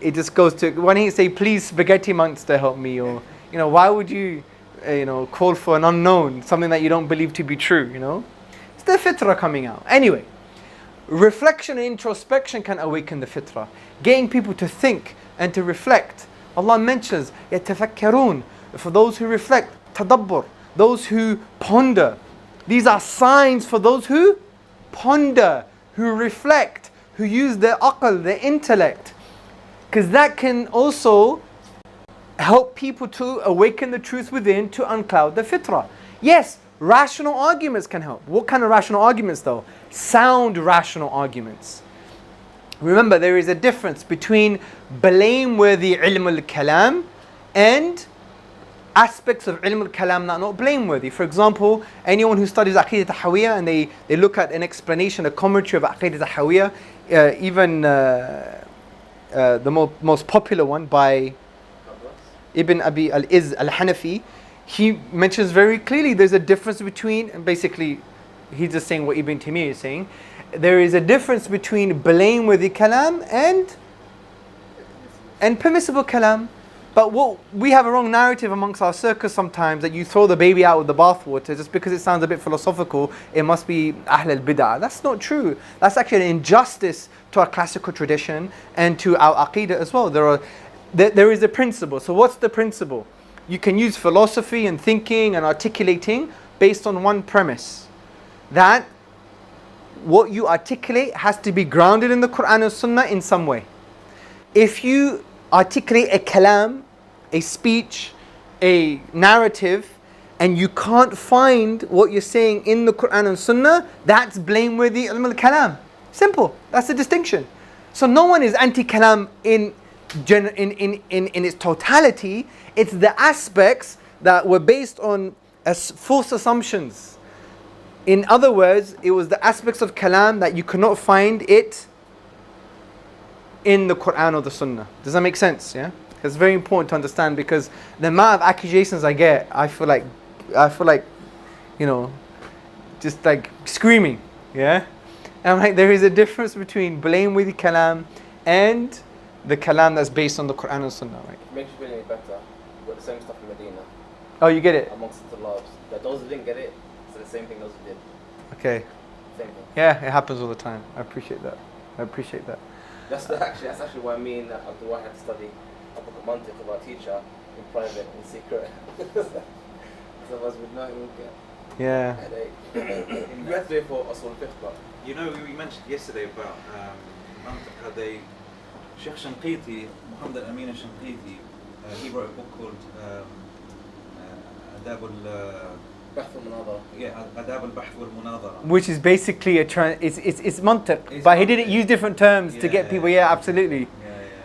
it just goes to, why don't you say, please spaghetti monster help me? Or, why would you, call for an unknown, something that you don't believe to be true, It's the fitrah coming out. Anyway, reflection and introspection can awaken the fitrah. Getting people to think and to reflect. Allah mentions, يَتَفَكَّرُونَ, for those who reflect, tadabbur, those who ponder. These are signs for those who ponder, who reflect, who use their aql, their intellect. Because that can also help people to awaken the truth within, to uncloud the fitrah. Yes, rational arguments can help. What kind of rational arguments though? Sound rational arguments. Remember, there is a difference between blameworthy ilm al-kalam and aspects of ilm al-kalam that are not blameworthy. For example, anyone who studies Aqidah Tahawiyah and they look at an explanation, a commentary of Aqidah Tahawiyah, even the most popular one by Ibn Abi al-Izz al-Hanafi, he mentions very clearly there's a difference between, and basically he's just saying what Ibn Taymiyyah is saying, there is a difference between blameworthy kalam and permissible kalam. But we have a wrong narrative amongst our circles sometimes that you throw the baby out with the bathwater just because it sounds a bit philosophical, it must be Ahl al-Bid'ah. That's not true. That's actually an injustice to our classical tradition and to our Aqidah as well. There is a principle. So what's the principle? You can use philosophy and thinking and articulating based on one premise. That what you articulate has to be grounded in the Quran and Sunnah in some way. If you articulate a kalam, a speech, a narrative, and you can't find what you're saying in the Quran and Sunnah, that's blameworthy ilm al-kalam. Simple. That's the distinction. So no one is anti-kalam in its totality. It's the aspects that were based on false assumptions. In other words, it was the aspects of kalam that you could not find it in the Quran or the Sunnah. Does that make sense? Yeah? It's very important to understand because the amount of accusations I get, I feel like, just like screaming. Yeah? And I'm like, there is a difference between blameworthy kalam and the kalam that's based on the Quran and Sunnah, right? It makes you feel any better. We've got the same stuff in Medina. Oh, you get it? Amongst the loves. That those who didn't get it, it's the same thing those who did. Okay. Same thing. Yeah, it happens all the time. I appreciate that. That's actually why me and Abdul Wahid had to study a book of Mantiq of our teacher in private, in secret. Otherwise we'd know it would get Yeah. headache. We had to do it for Usul al-Fiqh, but We mentioned yesterday about how they, Sheikh Shanqiti, Muhammad al-Amin al-Shanqiti, he wrote a book called Adab al-Bahth wal-Munadhara. Which is basically it's mantiq, but he didn't use different terms to get people. Yeah, absolutely.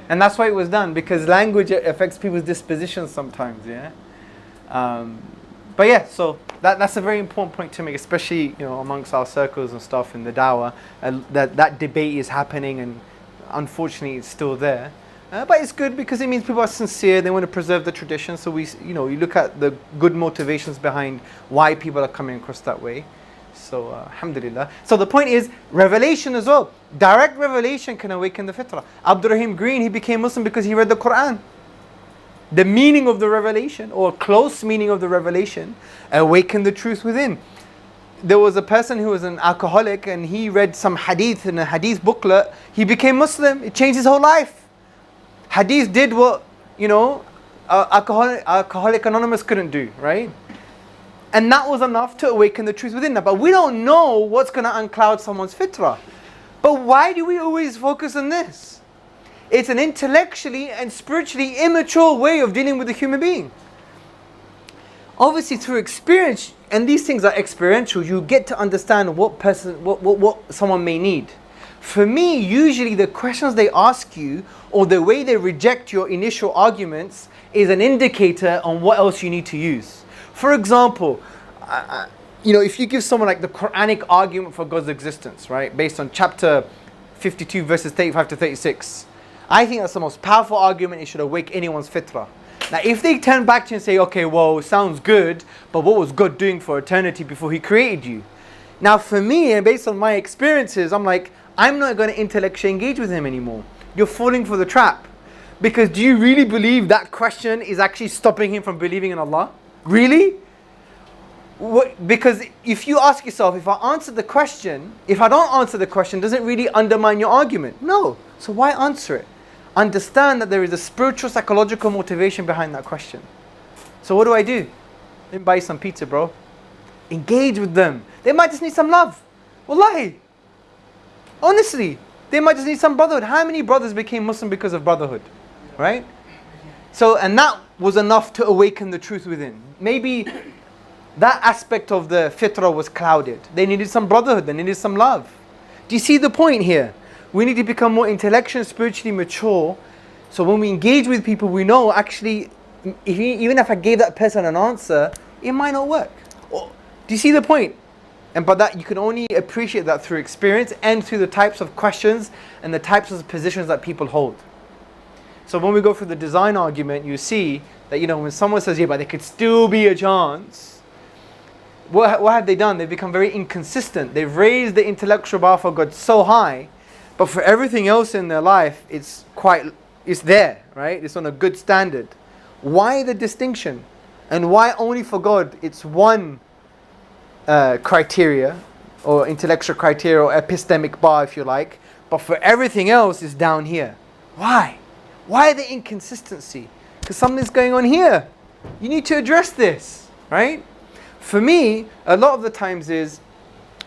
And that's why it was done, because language affects people's dispositions sometimes. Yeah. But yeah, so that's a very important point to make, especially amongst our circles and stuff in the dawah, that debate is happening, and unfortunately it's still there. But it's good because it means people are sincere, they want to preserve the tradition. So you look at the good motivations behind why people are coming across that way. So alhamdulillah. So the point is revelation as well. Direct revelation can awaken the fitrah. Abdul Rahim Green, he became Muslim because he read the Quran. The meaning of the revelation, or close meaning of the revelation, awakened the truth within. There was a person who was an alcoholic and he read some hadith in a hadith booklet. He became Muslim. It changed his whole life. Hadith did what Alcoholic Anonymous couldn't do, right? And that was enough to awaken the truth within them. But we don't know what's going to uncloud someone's fitrah. But why do we always focus on this? It's an intellectually and spiritually immature way of dealing with a human being. Obviously, through experience, and these things are experiential, you get to understand what someone may need. For me, usually the questions they ask you or the way they reject your initial arguments is an indicator on what else you need to use. For example, if you give someone like the Quranic argument for God's existence, right, based on chapter 52 verses 35 to 36, I think that's the most powerful argument. It should awake anyone's fitrah. Now, if they turn back to you and say, okay, well, sounds good, but what was God doing for eternity before He created you? Now, for me, and based on my experiences, I'm like, I'm not going to intellectually engage with him anymore. You're falling for the trap. Because do you really believe that question is actually stopping him from believing in Allah? Really? Because if you ask yourself, if I don't answer the question, does it really undermine your argument? No. So why answer it? Understand that there is a spiritual, psychological motivation behind that question. So what do? Let me buy you some pizza, bro. Engage with them. They might just need some love. Wallahi. Honestly, they might just need some brotherhood. How many brothers became Muslim because of brotherhood? Right? So, and that was enough to awaken the truth within. Maybe that aspect of the fitrah was clouded. They needed some brotherhood. They needed some love. Do you see the point here? We need to become more intellectually and spiritually mature. So when we engage with people, we know actually, even if I gave that person an answer, it might not work. Do you see the point? And by that, you can only appreciate that through experience and through the types of questions and the types of positions that people hold. So when we go through the design argument, you see that, when someone says, yeah, but there could still be a chance, what have they done? They've become very inconsistent. They've raised the intellectual bar for God so high, but for everything else in their life, it's there, right? It's on a good standard. Why the distinction? And why only for God it's one criteria, or intellectual criteria, or epistemic bar, if you like, but for everything else is down here? Why? Why the inconsistency? Because something's going on here. You need to address this, right? For me, a lot of the times is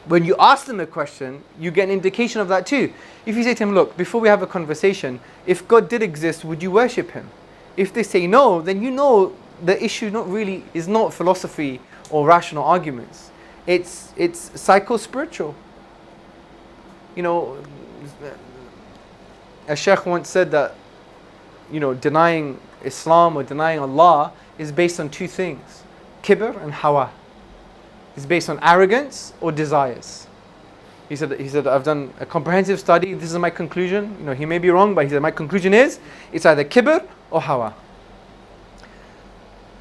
when you ask them a question, you get an indication of that too. If you say to him, look, before we have a conversation, if God did exist, would you worship Him? If they say no, then you know the issue is not philosophy or rational arguments. It's psycho-spiritual. A sheikh once said that, denying Islam or denying Allah is based on two things: kibr and hawa. It's based on arrogance or desires. He said, I've done a comprehensive study. This is my conclusion. He may be wrong, but he said, my conclusion is it's either kibr or hawa.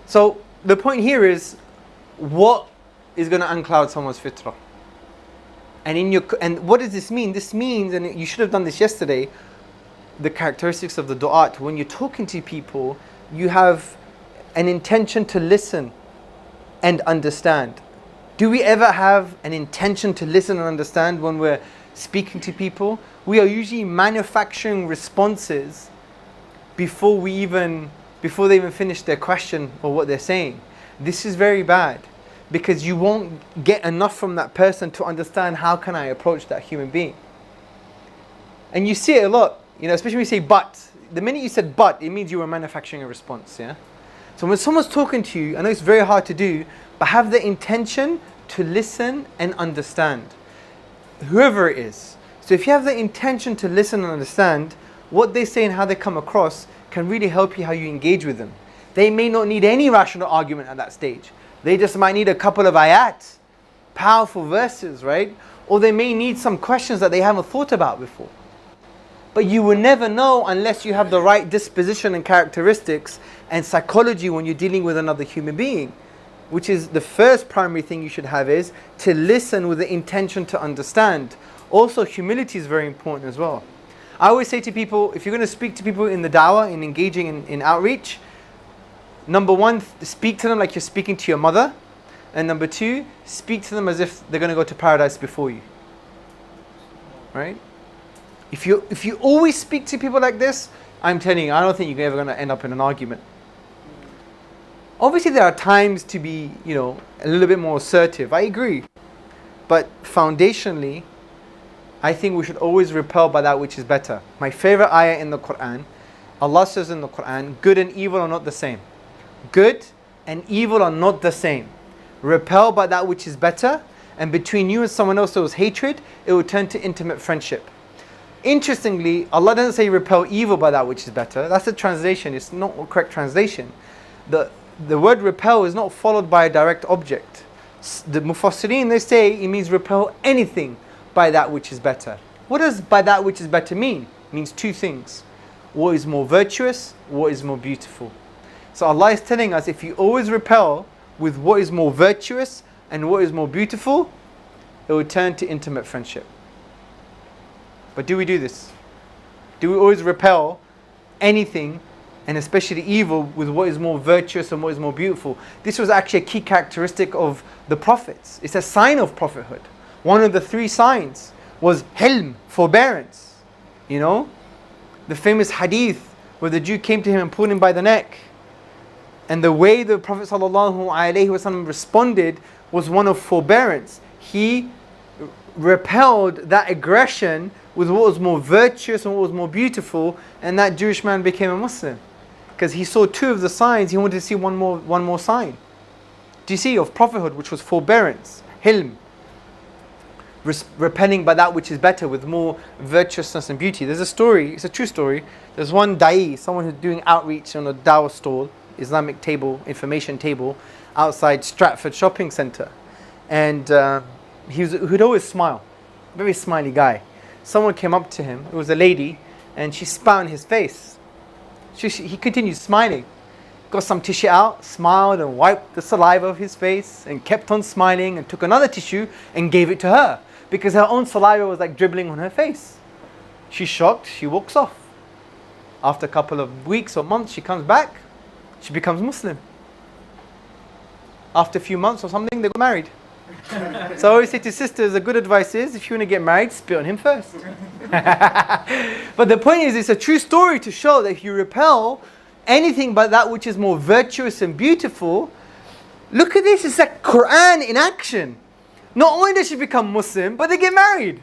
So the point here is, what is going to uncloud someone's fitrah? And what does this mean? This means, and you should have done this yesterday, the characteristics of the du'at. When you're talking to people, you have an intention to listen and understand. Do we ever have an intention to listen and understand when we're speaking to people? We are usually manufacturing responses before they even finish their question or what they're saying. This is very bad, because you won't get enough from that person to understand how can I approach that human being. And you see it a lot, especially when you say but. The minute you said but, it means you were manufacturing a response, yeah? So when someone's talking to you, I know it's very hard to do, but have the intention to listen and understand, whoever it is. So if you have the intention to listen and understand, what they say and how they come across can really help you how you engage with them. They may not need any rational argument at that stage. They just might need a couple of ayat, powerful verses, right? Or they may need some questions that they haven't thought about before. But you will never know unless you have the right disposition and characteristics and psychology when you're dealing with another human being. Which is the first primary thing you should have, is to listen with the intention to understand. Also, humility is very important as well. I always say to people, if you're going to speak to people in the dawah, in engaging in outreach, number one, speak to them like you're speaking to your mother. And number two, speak to them as if they're going to go to paradise before you. Right? If you always speak to people like this, I'm telling you, I don't think you're ever going to end up in an argument. Obviously, there are times to be, a little bit more assertive. I agree. But foundationally, I think we should always repel by that which is better. My favorite ayah in the Quran, Allah says in the Quran, good and evil are not the same. Good and evil are not the same. Repel by that which is better, and between you and someone else there was hatred, it will turn to intimate friendship. Interestingly, Allah doesn't say repel evil by that which is better. That's a translation. It's not a correct translation. The word repel is not followed by a direct object. The Mufassirin, they say it means repel anything by that which is better. What does by that which is better mean? It means two things. What is more virtuous, what is more beautiful. So Allah is telling us, if you always repel with what is more virtuous and what is more beautiful, it will turn to intimate friendship. But do we do this? Do we always repel anything, and especially evil, with what is more virtuous and what is more beautiful? This was actually a key characteristic of the prophets. It's a sign of prophethood. One of the 3 signs was hilm, forbearance. The famous hadith where the Jew came to him and pulled him by the neck. And the way the Prophet ﷺ responded was one of forbearance. He repelled that aggression with what was more virtuous and what was more beautiful, and that Jewish man became a Muslim. Because he saw 2 of the signs, he wanted to see one more sign. Do you see, of prophethood, which was forbearance, hilm, repelling by that which is better with more virtuousness and beauty. There's a story, it's a true story. There's one da'i, someone who's doing outreach on a dawah stall, Islamic table, information table, outside Stratford shopping centre. And he'd always smile, very smiley guy. Someone came up to him, it was a lady, and she spat on his face. He continued smiling. Got some tissue out, smiled and wiped the saliva of his face and kept on smiling, and took another tissue and gave it to her because her own saliva was like dribbling on her face. She's shocked, she walks off. After a couple of weeks or months, she comes back, she becomes Muslim. After a few months or something, they got married. So I always say to sisters, the good advice is, if you want to get married, spit on him first. But the point is, it's a true story to show that if you repel anything but that which is more virtuous and beautiful, look at this, it's like Quran in action. Not only does she become Muslim, but they get married.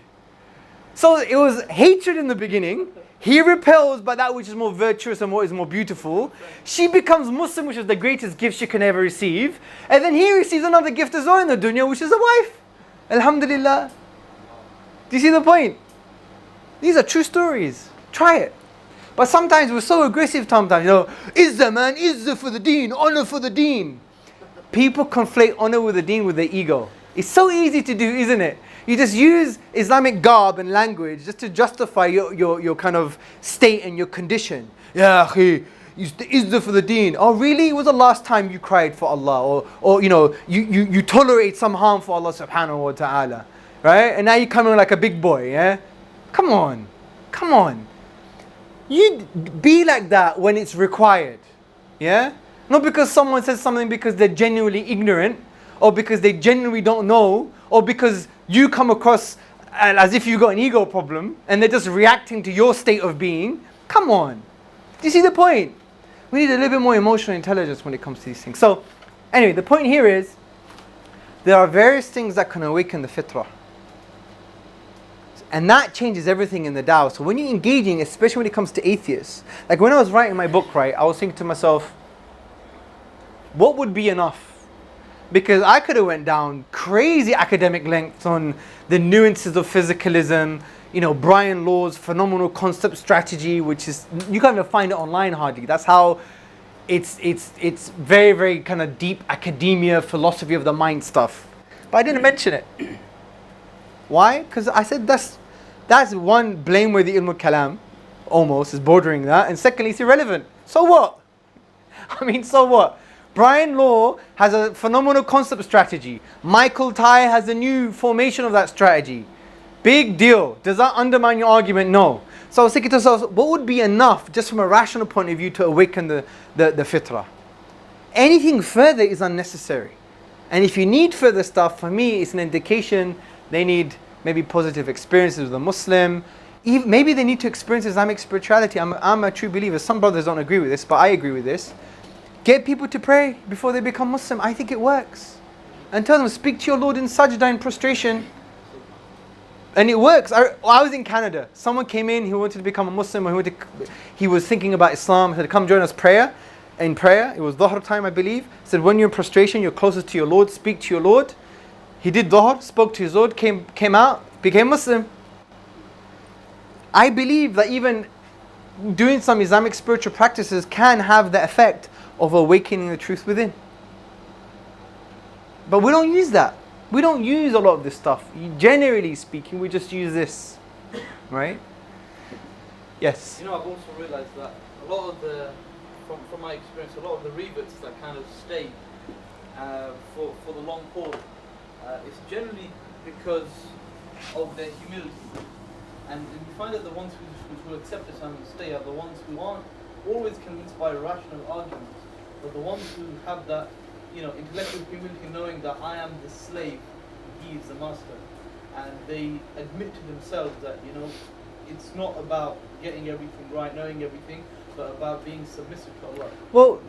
So it was hatred in the beginning. He repels by that which is more virtuous and what is more beautiful. She becomes Muslim, which is the greatest gift she can ever receive. And then he receives another gift as well in the dunya, which is a wife. Alhamdulillah. Do you see the point? These are true stories. Try it. But sometimes we're so aggressive sometimes. Izzah man, izzah for the deen, honor for the deen. People conflate honor with the deen with their ego. It's so easy to do, isn't it? You just use Islamic garb and language just to justify your kind of state and your condition. Yeah, akhi, izzah for the deen. Oh really? It was the last time you cried for Allah, or you tolerate some harm for Allah subhanahu wa ta'ala. Right? And now you're coming like a big boy, yeah? Come on. You be like that when it's required. Yeah? Not because someone says something because they're genuinely ignorant, or because they genuinely don't know, or because you come across as if you've got an ego problem and they're just reacting to your state of being. Come on. Do you see the point? We need a little bit more emotional intelligence when it comes to these things. So, anyway, the point here is there are various things that can awaken the fitrah. And that changes everything in the dawah. So when you're engaging, especially when it comes to atheists, like when I was writing my book, right, I was thinking to myself, what would be enough? Because I could have went down crazy academic lengths on the nuances of physicalism, Brian Law's phenomenal concept strategy, which is, you can't even find it online hardly. That's how it's very, very kind of deep academia, philosophy of the mind stuff. But I didn't mention it. Why? Because I said that's one blameworthy ilm al-kalam, almost, is bordering that. And secondly, it's irrelevant. So what? So what? Brian Law has a phenomenal concept strategy. Michael Tai has a new formation of that strategy. Big deal. Does that undermine your argument? No. So I was thinking to myself, what would be enough, just from a rational point of view, to awaken the fitrah? Anything further is unnecessary. And if you need further stuff, for me, it's an indication they need maybe positive experiences with a Muslim. Maybe they need to experience Islamic spirituality. I'm a true believer. Some brothers don't agree with this, but I agree with this. Get people to pray before they become Muslim. I think it works. And tell them, speak to your Lord in sajda, in prostration. And it works. I was in Canada. Someone came in, he wanted to become a Muslim, or he was thinking about Islam. He said, come join us in prayer. It was Dhuhr time, I believe. He said, when you're in prostration, you're closest to your Lord, speak to your Lord. He did Dhuhr, spoke to his Lord, came out, became Muslim. I believe that even doing some Islamic spiritual practices can have the effect of awakening the truth within. But we don't use that. We don't use a lot of this stuff. Generally speaking, we just use this. Right? Yes? You know, I've also realised that a lot of the, from my experience, a lot of the reverts that kind of stay for the long haul, it's generally because of their humility. And we find that the ones who will accept Islam and stay are the ones who aren't always convinced by rational arguments, but the ones who have that, intellectual humility, knowing that I am the slave, he is the master, and they admit to themselves that it's not about getting everything right, knowing everything, but about being submissive to Allah. Well,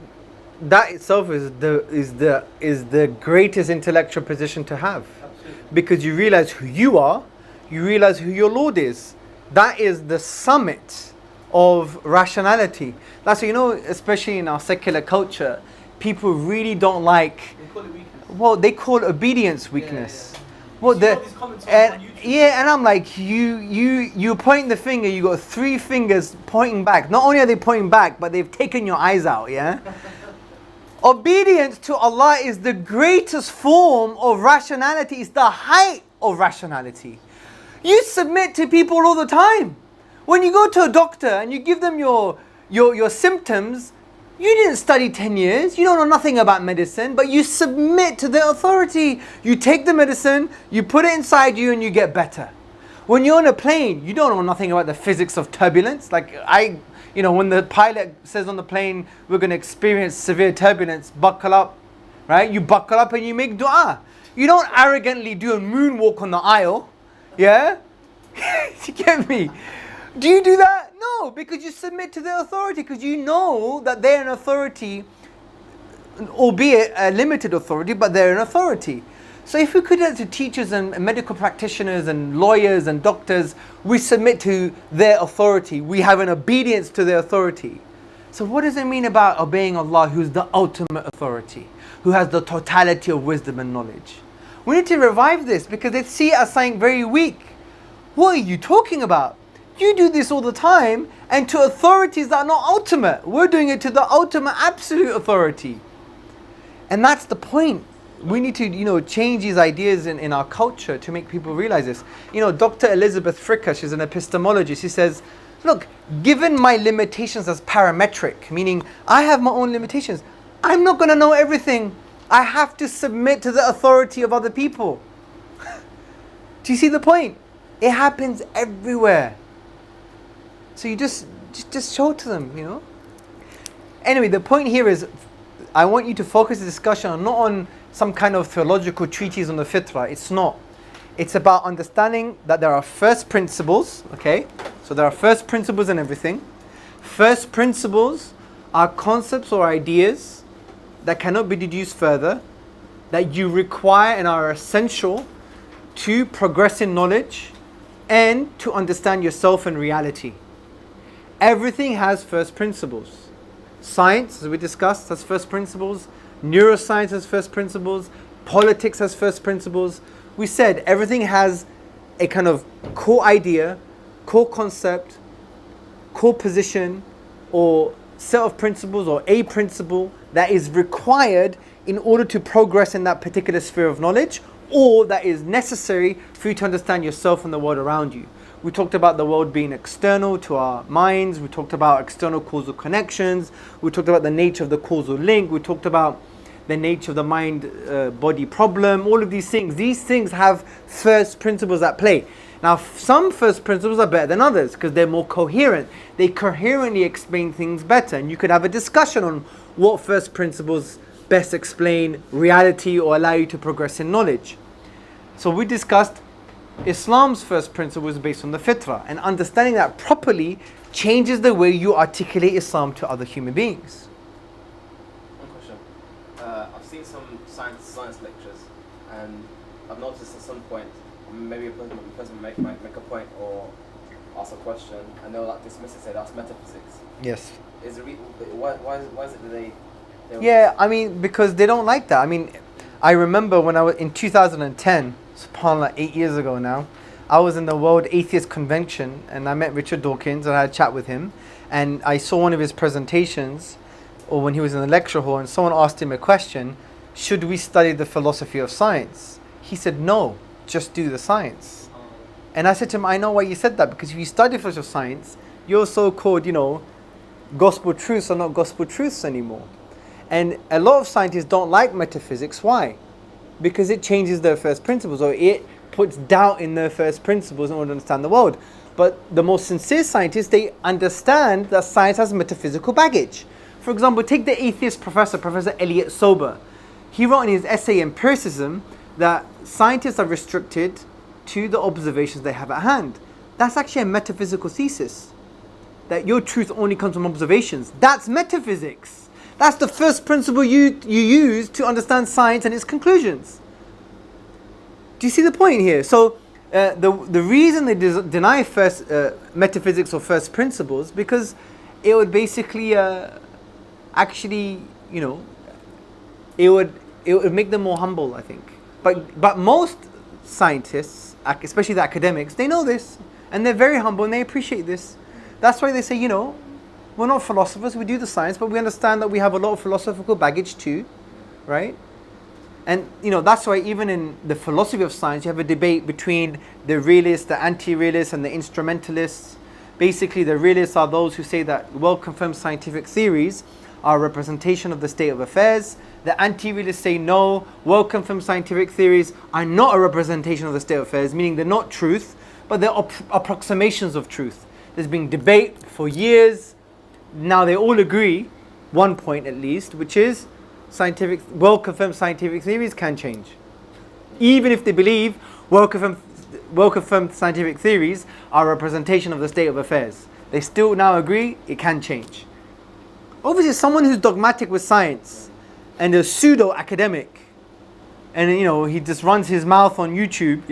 that itself is the greatest intellectual position to have. Absolutely. Because you realize who you are, you realize who your Lord is. That is the summit of rationality. That's why, especially in our secular culture, people really don't like. They call it weakness. Well, they call obedience weakness. Yeah. Well, You see all these comments on YouTube. and I'm like, you point the finger. You got 3 fingers pointing back. Not only are they pointing back, but they've taken your eyes out. Yeah. Obedience to Allah is the greatest form of rationality. It's the height of rationality. You submit to people all the time. When you go to a doctor and you give them your symptoms, you didn't study 10 years, you don't know nothing about medicine, but you submit to the authority. You take the medicine, you put it inside you, and you get better. When you're on a plane, you don't know nothing about the physics of turbulence. Like when the pilot says on the plane, we're going to experience severe turbulence, buckle up, right? You buckle up and you make dua. You don't arrogantly do a moonwalk on the aisle, yeah? You get me? Do you do that? No, because you submit to the authority, because you know that they're an authority, albeit a limited authority, but they're an authority. So if we could, as teachers and medical practitioners and lawyers and doctors, we submit to their authority. We have an obedience to their authority. So what does it mean about obeying Allah, who's the ultimate authority, who has the totality of wisdom and knowledge? We need to revive this, because they see it as something very weak. What are you talking about? You do this all the time, and to authorities that are not ultimate. We're doing it to the ultimate absolute authority. And that's the point. We need to, change these ideas in our culture to make people realize this. Dr. Elizabeth Fitrah, she's an epistemologist. She says, look, given my limitations as parametric, meaning I have my own limitations, I'm not going to know everything. I have to submit to the authority of other people. Do you see the point? It happens everywhere. So you just show it to them, Anyway, the point here is, I want you to focus the discussion not on some kind of theological treatise on the fitrah. It's not. It's about understanding that there are first principles, okay? So there are first principles in everything. First principles are concepts or ideas that cannot be deduced further, that you require and are essential to progress in knowledge and to understand yourself and reality. Everything has first principles. Science, as we discussed, has first principles. Neuroscience has first principles. Politics has first principles. We said everything has a kind of core idea, core concept, core position, or set of principles, or a principle that is required in order to progress in that particular sphere of knowledge, or that is necessary for you to understand yourself and the world around you. We talked about the world being external to our minds. We talked about external causal connections. We talked about the nature of the causal link. We talked about the nature of the mind-body problem. All of these things. These things have first principles at play. Now, some first principles are better than others because they're more coherent. They coherently explain things better. And you could have a discussion on what first principles best explain reality or allow you to progress in knowledge. So we discussed Islam's first principle is based on the fitrah, and understanding that properly changes the way you articulate Islam to other human beings. science lectures, and I've noticed at some point, maybe a person might make a point or ask a question, and they'll like dismiss it, say that's metaphysics. Yes. Why is it that they Yeah, I mean, because they don't like that. I mean, I remember when I was in 2010, subhanAllah, 8 years ago now, I was in the World Atheist Convention and I met Richard Dawkins and I had a chat with him, and I saw one of his presentations, or when he was in the lecture hall, and someone asked him a question, should we study the philosophy of science? He said, no, just do the science. And I said to him, I know why you said that, because if you study philosophy of science, your so-called, gospel truths are not gospel truths anymore. And a lot of scientists don't like metaphysics. Why? Because it changes their first principles, or it puts doubt in their first principles in order to understand the world. But the most sincere scientists, they understand that science has metaphysical baggage. For example, take the atheist professor, Professor Elliot Sober. He wrote in his essay Empiricism that scientists are restricted to the observations they have at hand. That's actually a metaphysical thesis. That your truth only comes from observations. That's metaphysics. That's the first principle you use to understand science and its conclusions. Do you see the point here? So the reason they deny first metaphysics or first principles, because it would basically actually, it would make them more humble, I think. But most scientists, especially the academics, they know this, and they're very humble and they appreciate this. That's why they say, we're not philosophers, we do the science, but we understand that we have a lot of philosophical baggage too, right? And that's why even in the philosophy of science, you have a debate between the realists, the anti-realists, and the instrumentalists. Basically, the realists are those who say that well-confirmed scientific theories are a representation of the state of affairs. The anti-realists say no, well-confirmed scientific theories are not a representation of the state of affairs, meaning they're not truth, but they're approximations of truth. There's been debate for years. Now they all agree, one point at least, which is well-confirmed scientific theories can change. Even if they believe well-confirmed scientific theories are a representation of the state of affairs, they still now agree it can change. Obviously, someone who's dogmatic with science and a pseudo-academic, and he just runs his mouth on YouTube,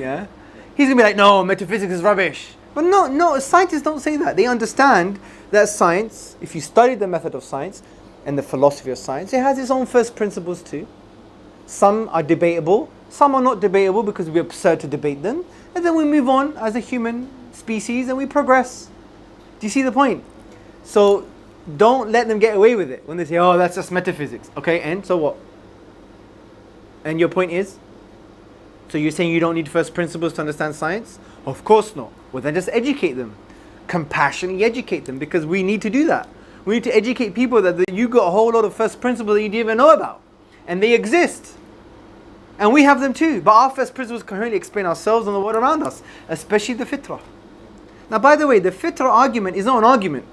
he's gonna be like, no, metaphysics is rubbish. But no, scientists don't say that. They understand that science, if you study the method of science and the philosophy of science, it has its own first principles too. Some are debatable, some are not debatable because we're absurd to debate them, and then we move on as a human species and we progress. Do you see the point? So don't let them get away with it when they say, oh, that's just metaphysics. Okay, and so what? And your point is? So you're saying you don't need first principles to understand science? Of course not. Well, then just educate them. Compassionately educate them, because we need to do that. We need to educate people that you got a whole lot of first principles that you didn't even know about. And they exist. And we have them too. But our first principles can only explain ourselves and the world around us, especially the fitrah. Now, by the way, the fitrah argument is not an argument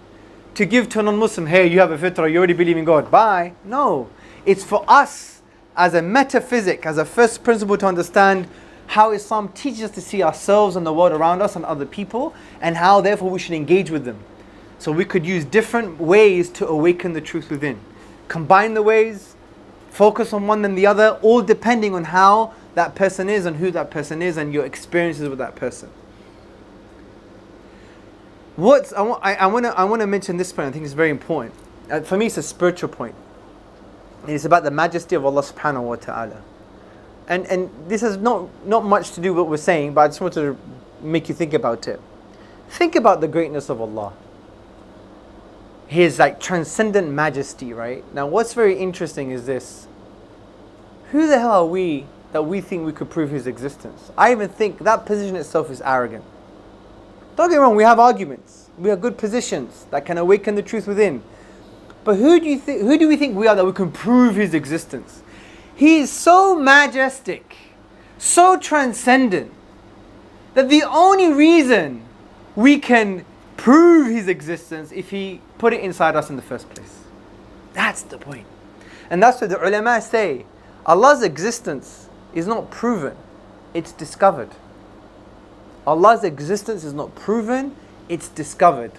to give to a non-Muslim, hey, you have a fitrah, you already believe in God, bye. No. It's for us as a metaphysic, as a first principle to understand how Islam teaches us to see ourselves and the world around us and other people, and how therefore we should engage with them. So we could use different ways to awaken the truth within. Combine the ways, focus on one and the other, all depending on how that person is and who that person is and your experiences with that person. I want to mention this point. I think it's very important. For me, it's a spiritual point. It's about the majesty of Allah subhanahu wa ta'ala. And this has not much to do with what we're saying, but I just want to make you think about it. Think about the greatness of Allah. His transcendent majesty, right? Now what's very interesting is this. Who the hell are we that we think we could prove His existence? I even think that position itself is arrogant. Don't get me wrong, we have arguments. We have good positions that can awaken the truth within. But who do we think we are that we can prove His existence? He is so majestic, so transcendent, that the only reason we can prove His existence if He put it inside us in the first place. That's the point. And that's what the ulama say. Allah's existence is not proven, it's discovered. Allah's existence is not proven, it's discovered.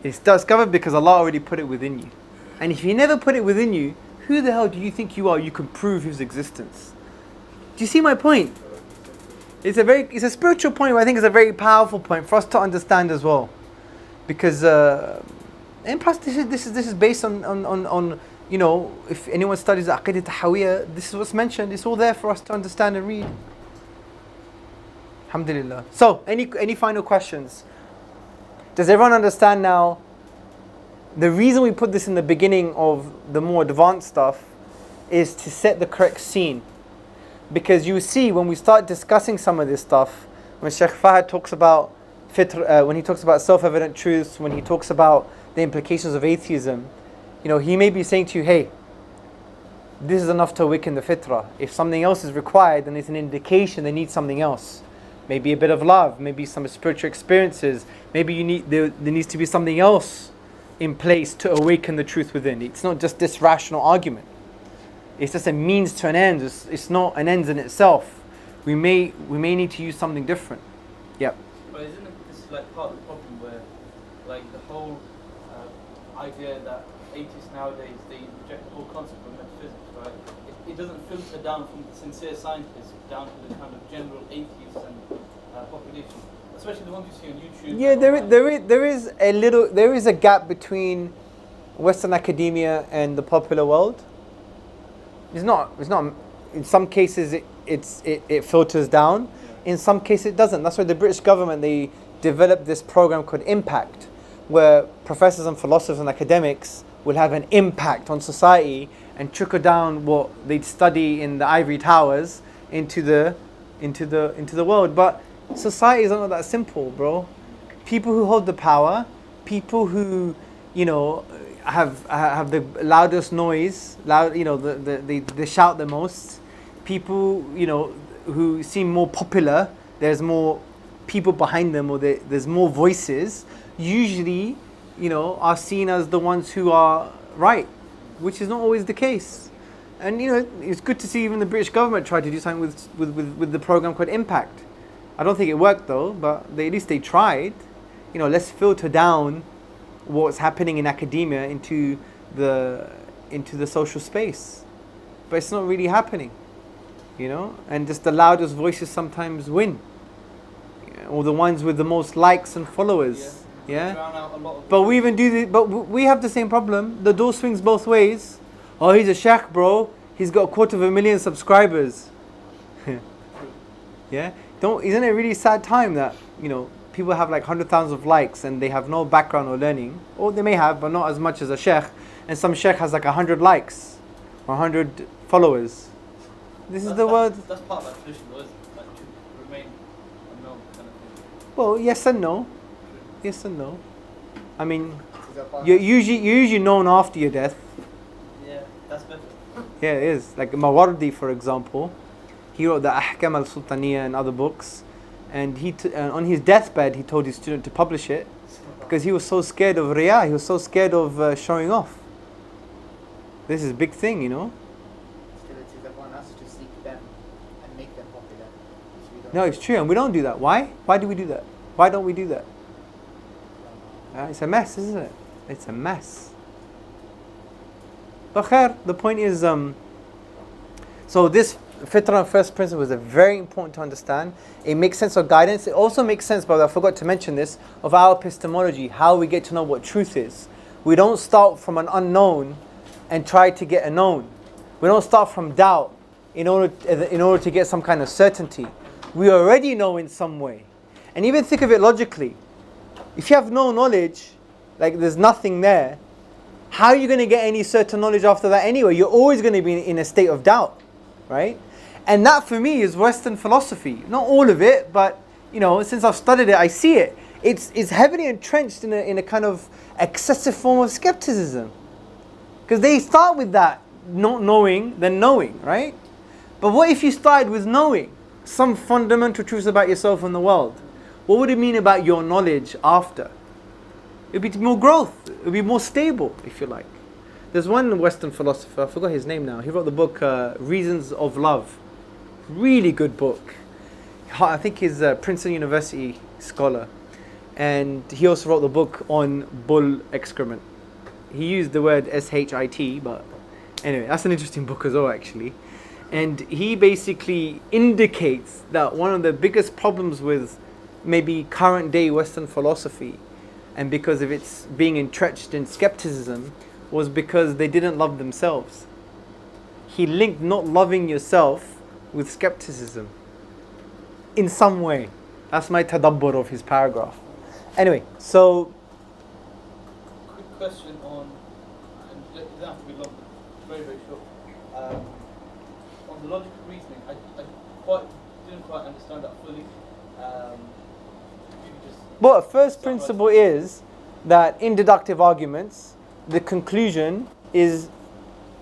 It's discovered because Allah already put it within you. And if He never put it within you, who the hell do you think you are? You can prove his existence. Do you see my point? It's a spiritual point, but I think it's a very powerful point for us to understand as well, because and plus this is based on if anyone studies Aqidah Tahawiyah, this is what's mentioned. It's all there for us to understand and read. Alhamdulillah. So, any final questions? Does everyone understand now? The reason we put this in the beginning of the more advanced stuff is to set the correct scene. Because you see, when we start discussing some of this stuff, when Sheikh Fahad talks about Fitrah, when he talks about self-evident truths, when he talks about the implications of atheism, he may be saying to you, hey, this is enough to awaken the Fitrah. If something else is required, then it's an indication they need something else. Maybe a bit of love, maybe some spiritual experiences, maybe there needs to be something else in place to awaken the truth within. It's not just this rational argument. It's just a means to an end. It's not an end in itself. We may need to use something different. Yep. But isn't this part of the problem where the whole idea that atheists nowadays, they reject the whole concept of metaphysics, right? It doesn't filter down from the sincere scientists down to the kind of general atheists and population, especially the ones you see on YouTube. Yeah, there is a gap between Western academia and the popular world. It's not. In some cases, it filters down. In some cases, it doesn't. That's why the British government, they developed this program called Impact, where professors and philosophers and academics will have an impact on society and trickle down what they'd study in the ivory towers into the world. But society is not that simple, bro. People who hold the power, people who have the loudest noise, they shout the most. People who seem more popular, there's more people behind them, or there's more voices. Usually, are seen as the ones who are right, which is not always the case. And it's good to see even the British government try to do something with the program called Impact. I don't think it worked though, but at least they tried. Let's filter down what's happening in academia into the social space. But it's not really happening, and just the loudest voices sometimes win, or the ones with the most likes and followers. Yeah. But we even do but we have the same problem. The door swings both ways. Oh, he's a sheikh, bro. He's got 250,000 subscribers. Yeah. Isn't it a really sad time that people have 100,000 of likes and they have no background or learning, or they may have, but not as much as a sheikh. And some sheikh has 100 likes or 100 followers. This is the word. That's part of that tradition, though, isn't it? To remain unknown, kind of thing. Well, yes and no. Yes and no. I mean, you're usually known after your death. Yeah, that's better. Yeah, it is. Like Mawardi, for example, he wrote the Ahkam al-Sultaniyya and other books, and on his deathbed he told his student to publish it because he was so scared of riyah, he was so scared of showing off. This is a big thing, Still, it is upon us to seek them and make them popular. No, it's true, and we don't do that. Why? Why do we do that? Why don't we do that? It's a mess, isn't it? It's a mess. But khair, the point is, so this Fitrah and first principle is very important to understand. It makes sense of guidance. It also makes sense, but I forgot to mention this, of our epistemology, how we get to know what truth is. We don't start from an unknown and try to get a known. We don't start from doubt in order to get some kind of certainty. We already know in some way. And even think of it logically. If you have no knowledge, there's nothing there, how are you going to get any certain knowledge after that anyway? You're always going to be in a state of doubt, right? And that for me is Western philosophy. Not all of it, but since I've studied it, I see it. It's heavily entrenched in a kind of excessive form of skepticism. Because they start with that, not knowing, then knowing, right? But what if you started with knowing some fundamental truths about yourself and the world? What would it mean about your knowledge after? It would be more growth. It would be more stable, if you like. There's one Western philosopher, I forgot his name now. He wrote the book Reasons of Love. Really good book. I think he's a Princeton University scholar. And he also wrote the book on bull excrement. He used the word shit, but Anyway, that's an interesting book as well, actually. And he basically indicates that one of the biggest problems with maybe current day Western philosophy, and because of its being entrenched in skepticism, was because they didn't love themselves. He linked not loving yourself with skepticism in some way. That's my tadabbur of his paragraph. Anyway, so Quick question on, and it doesn't have to be long, but very, very short. On the logical reasoning, I didn't quite understand that fully. If you could just well, first principle is that in deductive arguments, the conclusion is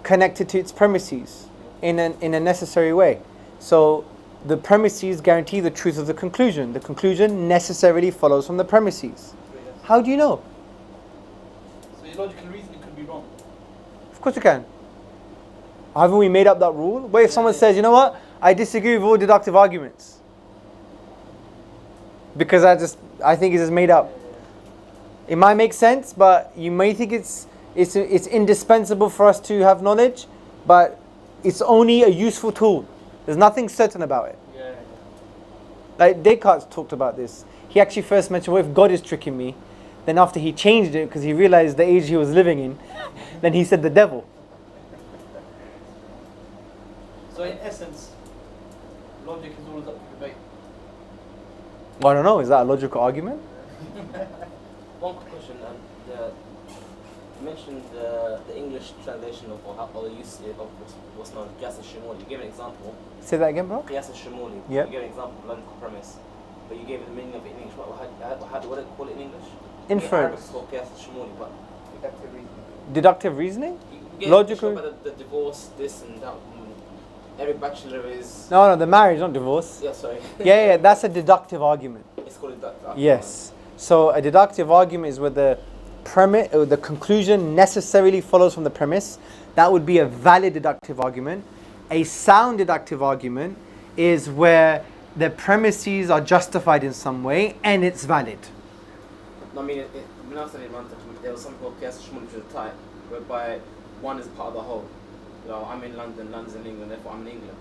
connected to its premises in a necessary way. So the premises guarantee the truth of the conclusion. The conclusion necessarily follows from the premises. How do you know? So your logical reasoning could be wrong. Of course you can. Haven't we made up that rule? What if someone says, you know what, I disagree with all deductive arguments? Because I think it's just made up. It might make sense, but you may think it's indispensable for us to have knowledge, but it's only a useful tool. There's nothing certain about it. Yeah. Like Descartes talked about this. He actually first mentioned, what if God is tricking me? Then after he changed it, because he realized the age he was living in, then he said the devil. So in essence, logic is always up for debate. Well, I don't know, is that a logical argument? One quick question. You mentioned the English translation of or the use of what's known as Qiyas al-Shumuli. You gave an example. Say that again, bro? Qiyas al-Shumuli. Yep. You gave an example of logical premise, but you gave it the meaning of it in English. What do you call it in English? Inference. In Arabic it's called Qiyas al-Shumuli, but Deductive reasoning. Deductive reasoning? you gave Logical- about the divorce, this and that. Every bachelor is. No, the marriage, not divorce. Yeah, sorry. Yeah, that's a deductive argument. It's called a Yes. So a deductive argument is where the premise or the conclusion necessarily follows from the premise. That would be a valid deductive argument. A sound deductive argument is where the premises are justified in some way and it's valid. I mean, when I was studying London, there was something called Qiyas al-Shumuli, which is a type, whereby one is part of the whole. You know, I'm in London, London's in England, therefore I'm in England.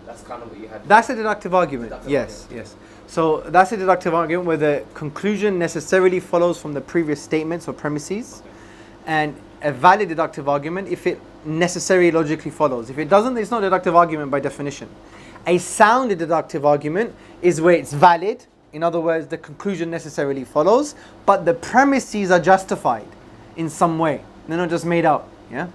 That's kind of what you had. That's a deductive argument. Deductive Yes, argument. yes. So that's a deductive argument where the conclusion necessarily follows from the previous statements or premises, and a valid deductive argument if it necessarily logically follows. If it doesn't, it's not a deductive argument by definition. A sound deductive argument is where it's valid. In other words, the conclusion necessarily follows, but the premises are justified in some way. They're not just made up. Yeah.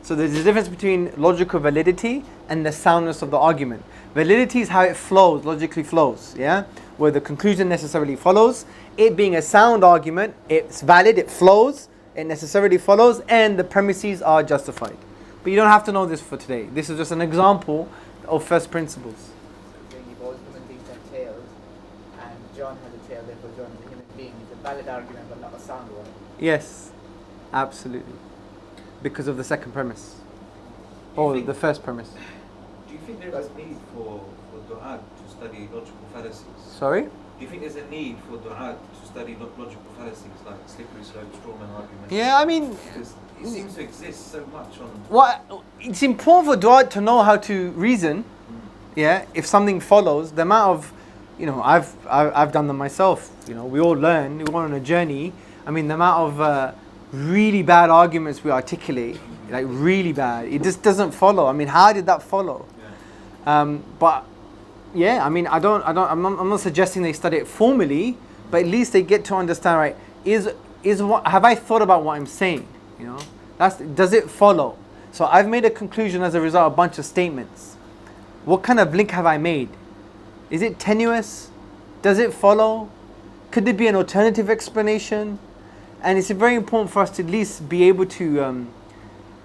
So there's a difference between logical validity and the soundness of the argument. Validity is how it flows, logically flows, yeah? Where the conclusion necessarily follows. It being a sound argument, it's valid, it flows, it necessarily follows, and the premises are justified. But you don't have to know this for today. This is just an example of first principles. So you've all human beings have tails, and John has a tail, therefore John is a human being. It's a valid argument, but not a sound one. Yes, absolutely. Because of the second premise. Do you Or think- the first premise. Do you think there is a need for du'a to study logical fallacies? Sorry? Do you think there's a need for du'a to study logical fallacies like slippery slope, strawman arguments? Yeah, I mean, Because it seems to exist so much on. what it's important for du'a to know how to reason. Yeah, if something follows, the amount of, I've done them myself. We all learn. We go on a journey. I mean, the amount of really bad arguments we articulate, like really bad, it just doesn't follow. I mean, how did that follow? Yeah. But yeah, I mean, I'm not suggesting they study it formally, but at least they get to understand. Right? Is what have I thought about what I'm saying? Does it follow? So I've made a conclusion as a result of a bunch of statements. What kind of link have I made? Is it tenuous? Does it follow? Could there be an alternative explanation? And it's very important for us to at least be able to,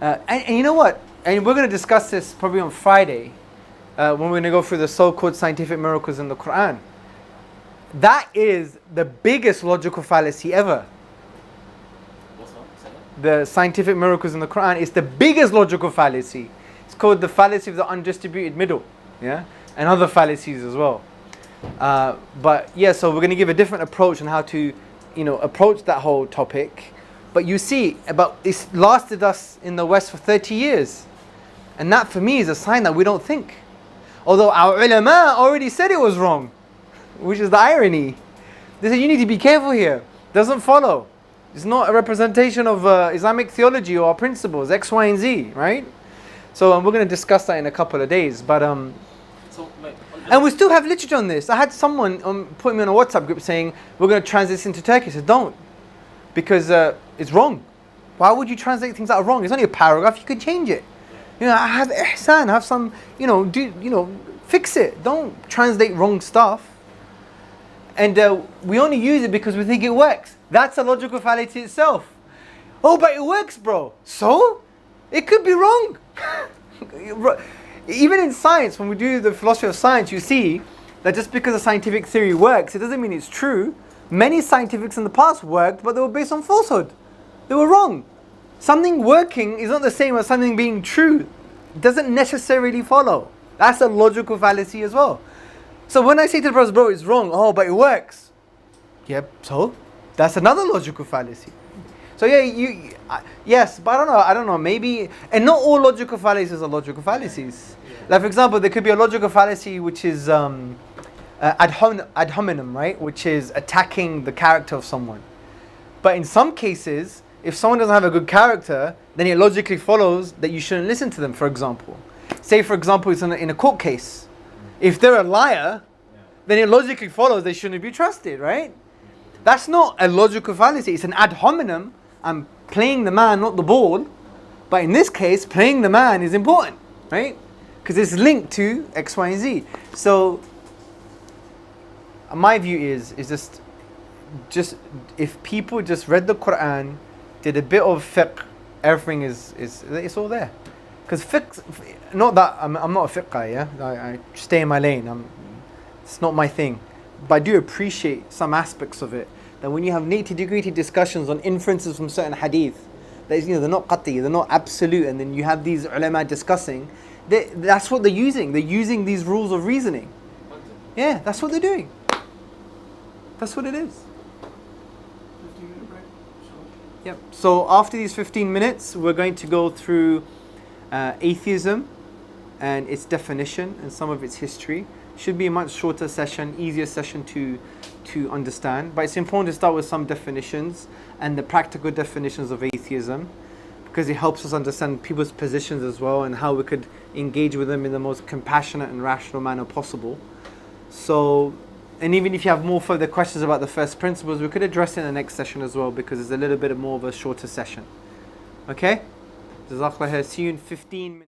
and you know what? And we're going to discuss this probably on Friday, when we're going to go through the so-called scientific miracles in the Quran. That is the biggest logical fallacy ever. What's that? The scientific miracles in the Quran is the biggest logical fallacy. It's called the fallacy of the undistributed middle, yeah, and other fallacies as well. But yeah, so we're going to give a different approach on how to, approach that whole topic. But you see, it's lasted us in the West for 30 years. And that for me is a sign that we don't think. Although our ulama already said it was wrong, which is the irony. They said you need to be careful here. Doesn't follow. It's not a representation of Islamic theology or principles, X, Y, and Z, right? So we're going to discuss that in a couple of days. But So, mate, and we still have literature on this. I had someone put me on a WhatsApp group saying, we're going to translate this into Turkish. I said, don't. Because it's wrong. Why would you translate things that are wrong? It's only a paragraph. You can change it. Have ihsan, have some, fix it. Don't translate wrong stuff. And we only use it because we think it works. That's a logical fallacy itself. Oh, but it works, bro. So? It could be wrong. Even in science, when we do the philosophy of science, you see that just because a scientific theory works, it doesn't mean it's true. Many scientifics in the past worked, but they were based on falsehood. They were wrong. Something working is not the same as something being true. It doesn't necessarily follow. That's a logical fallacy as well. So when I say to the person, bro, it's wrong, oh, but it works. Yep, so? That's another logical fallacy. So yes, but I don't know, maybe, and not all logical fallacies are logical fallacies. Like for example, there could be a logical fallacy which is ad hominem, right? Which is attacking the character of someone. But in some cases, if someone doesn't have a good character, then it logically follows that you shouldn't listen to them, for example. Say for example, it's in a court case. If they're a liar, then it logically follows they shouldn't be trusted, right? That's not a logical fallacy, it's an ad hominem. I'm playing the man, not the ball. But in this case, playing the man is important, right? Because it's linked to X, Y, and Z. So, my view is just if people just read the Quran, did a bit of fiqh, everything is it's all there. Because fiqh, not that I'm not a fiqh guy, yeah. I stay in my lane. It's not my thing, but I do appreciate some aspects of it. That when you have nitty-gritty discussions on inferences from certain hadith, that is, they're not qat'i, they're not absolute, and then you have these ulama discussing, that's what they're using. They're using these rules of reasoning. Yeah, that's what they're doing. That's what it is. 15-minute break. Yep. So after these 15 minutes, we're going to go through atheism and its definition and some of its history. Should be a much shorter session, easier session to understand. But it's important to start with some definitions and the practical definitions of atheism, because it helps us understand people's positions as well and how we could engage with them in the most compassionate and rational manner possible. So, and even if you have more further questions about the first principles, we could address it in the next session as well, because it's a little bit more of a shorter session. Okay? Jazakallah khair. See you in 15 minutes.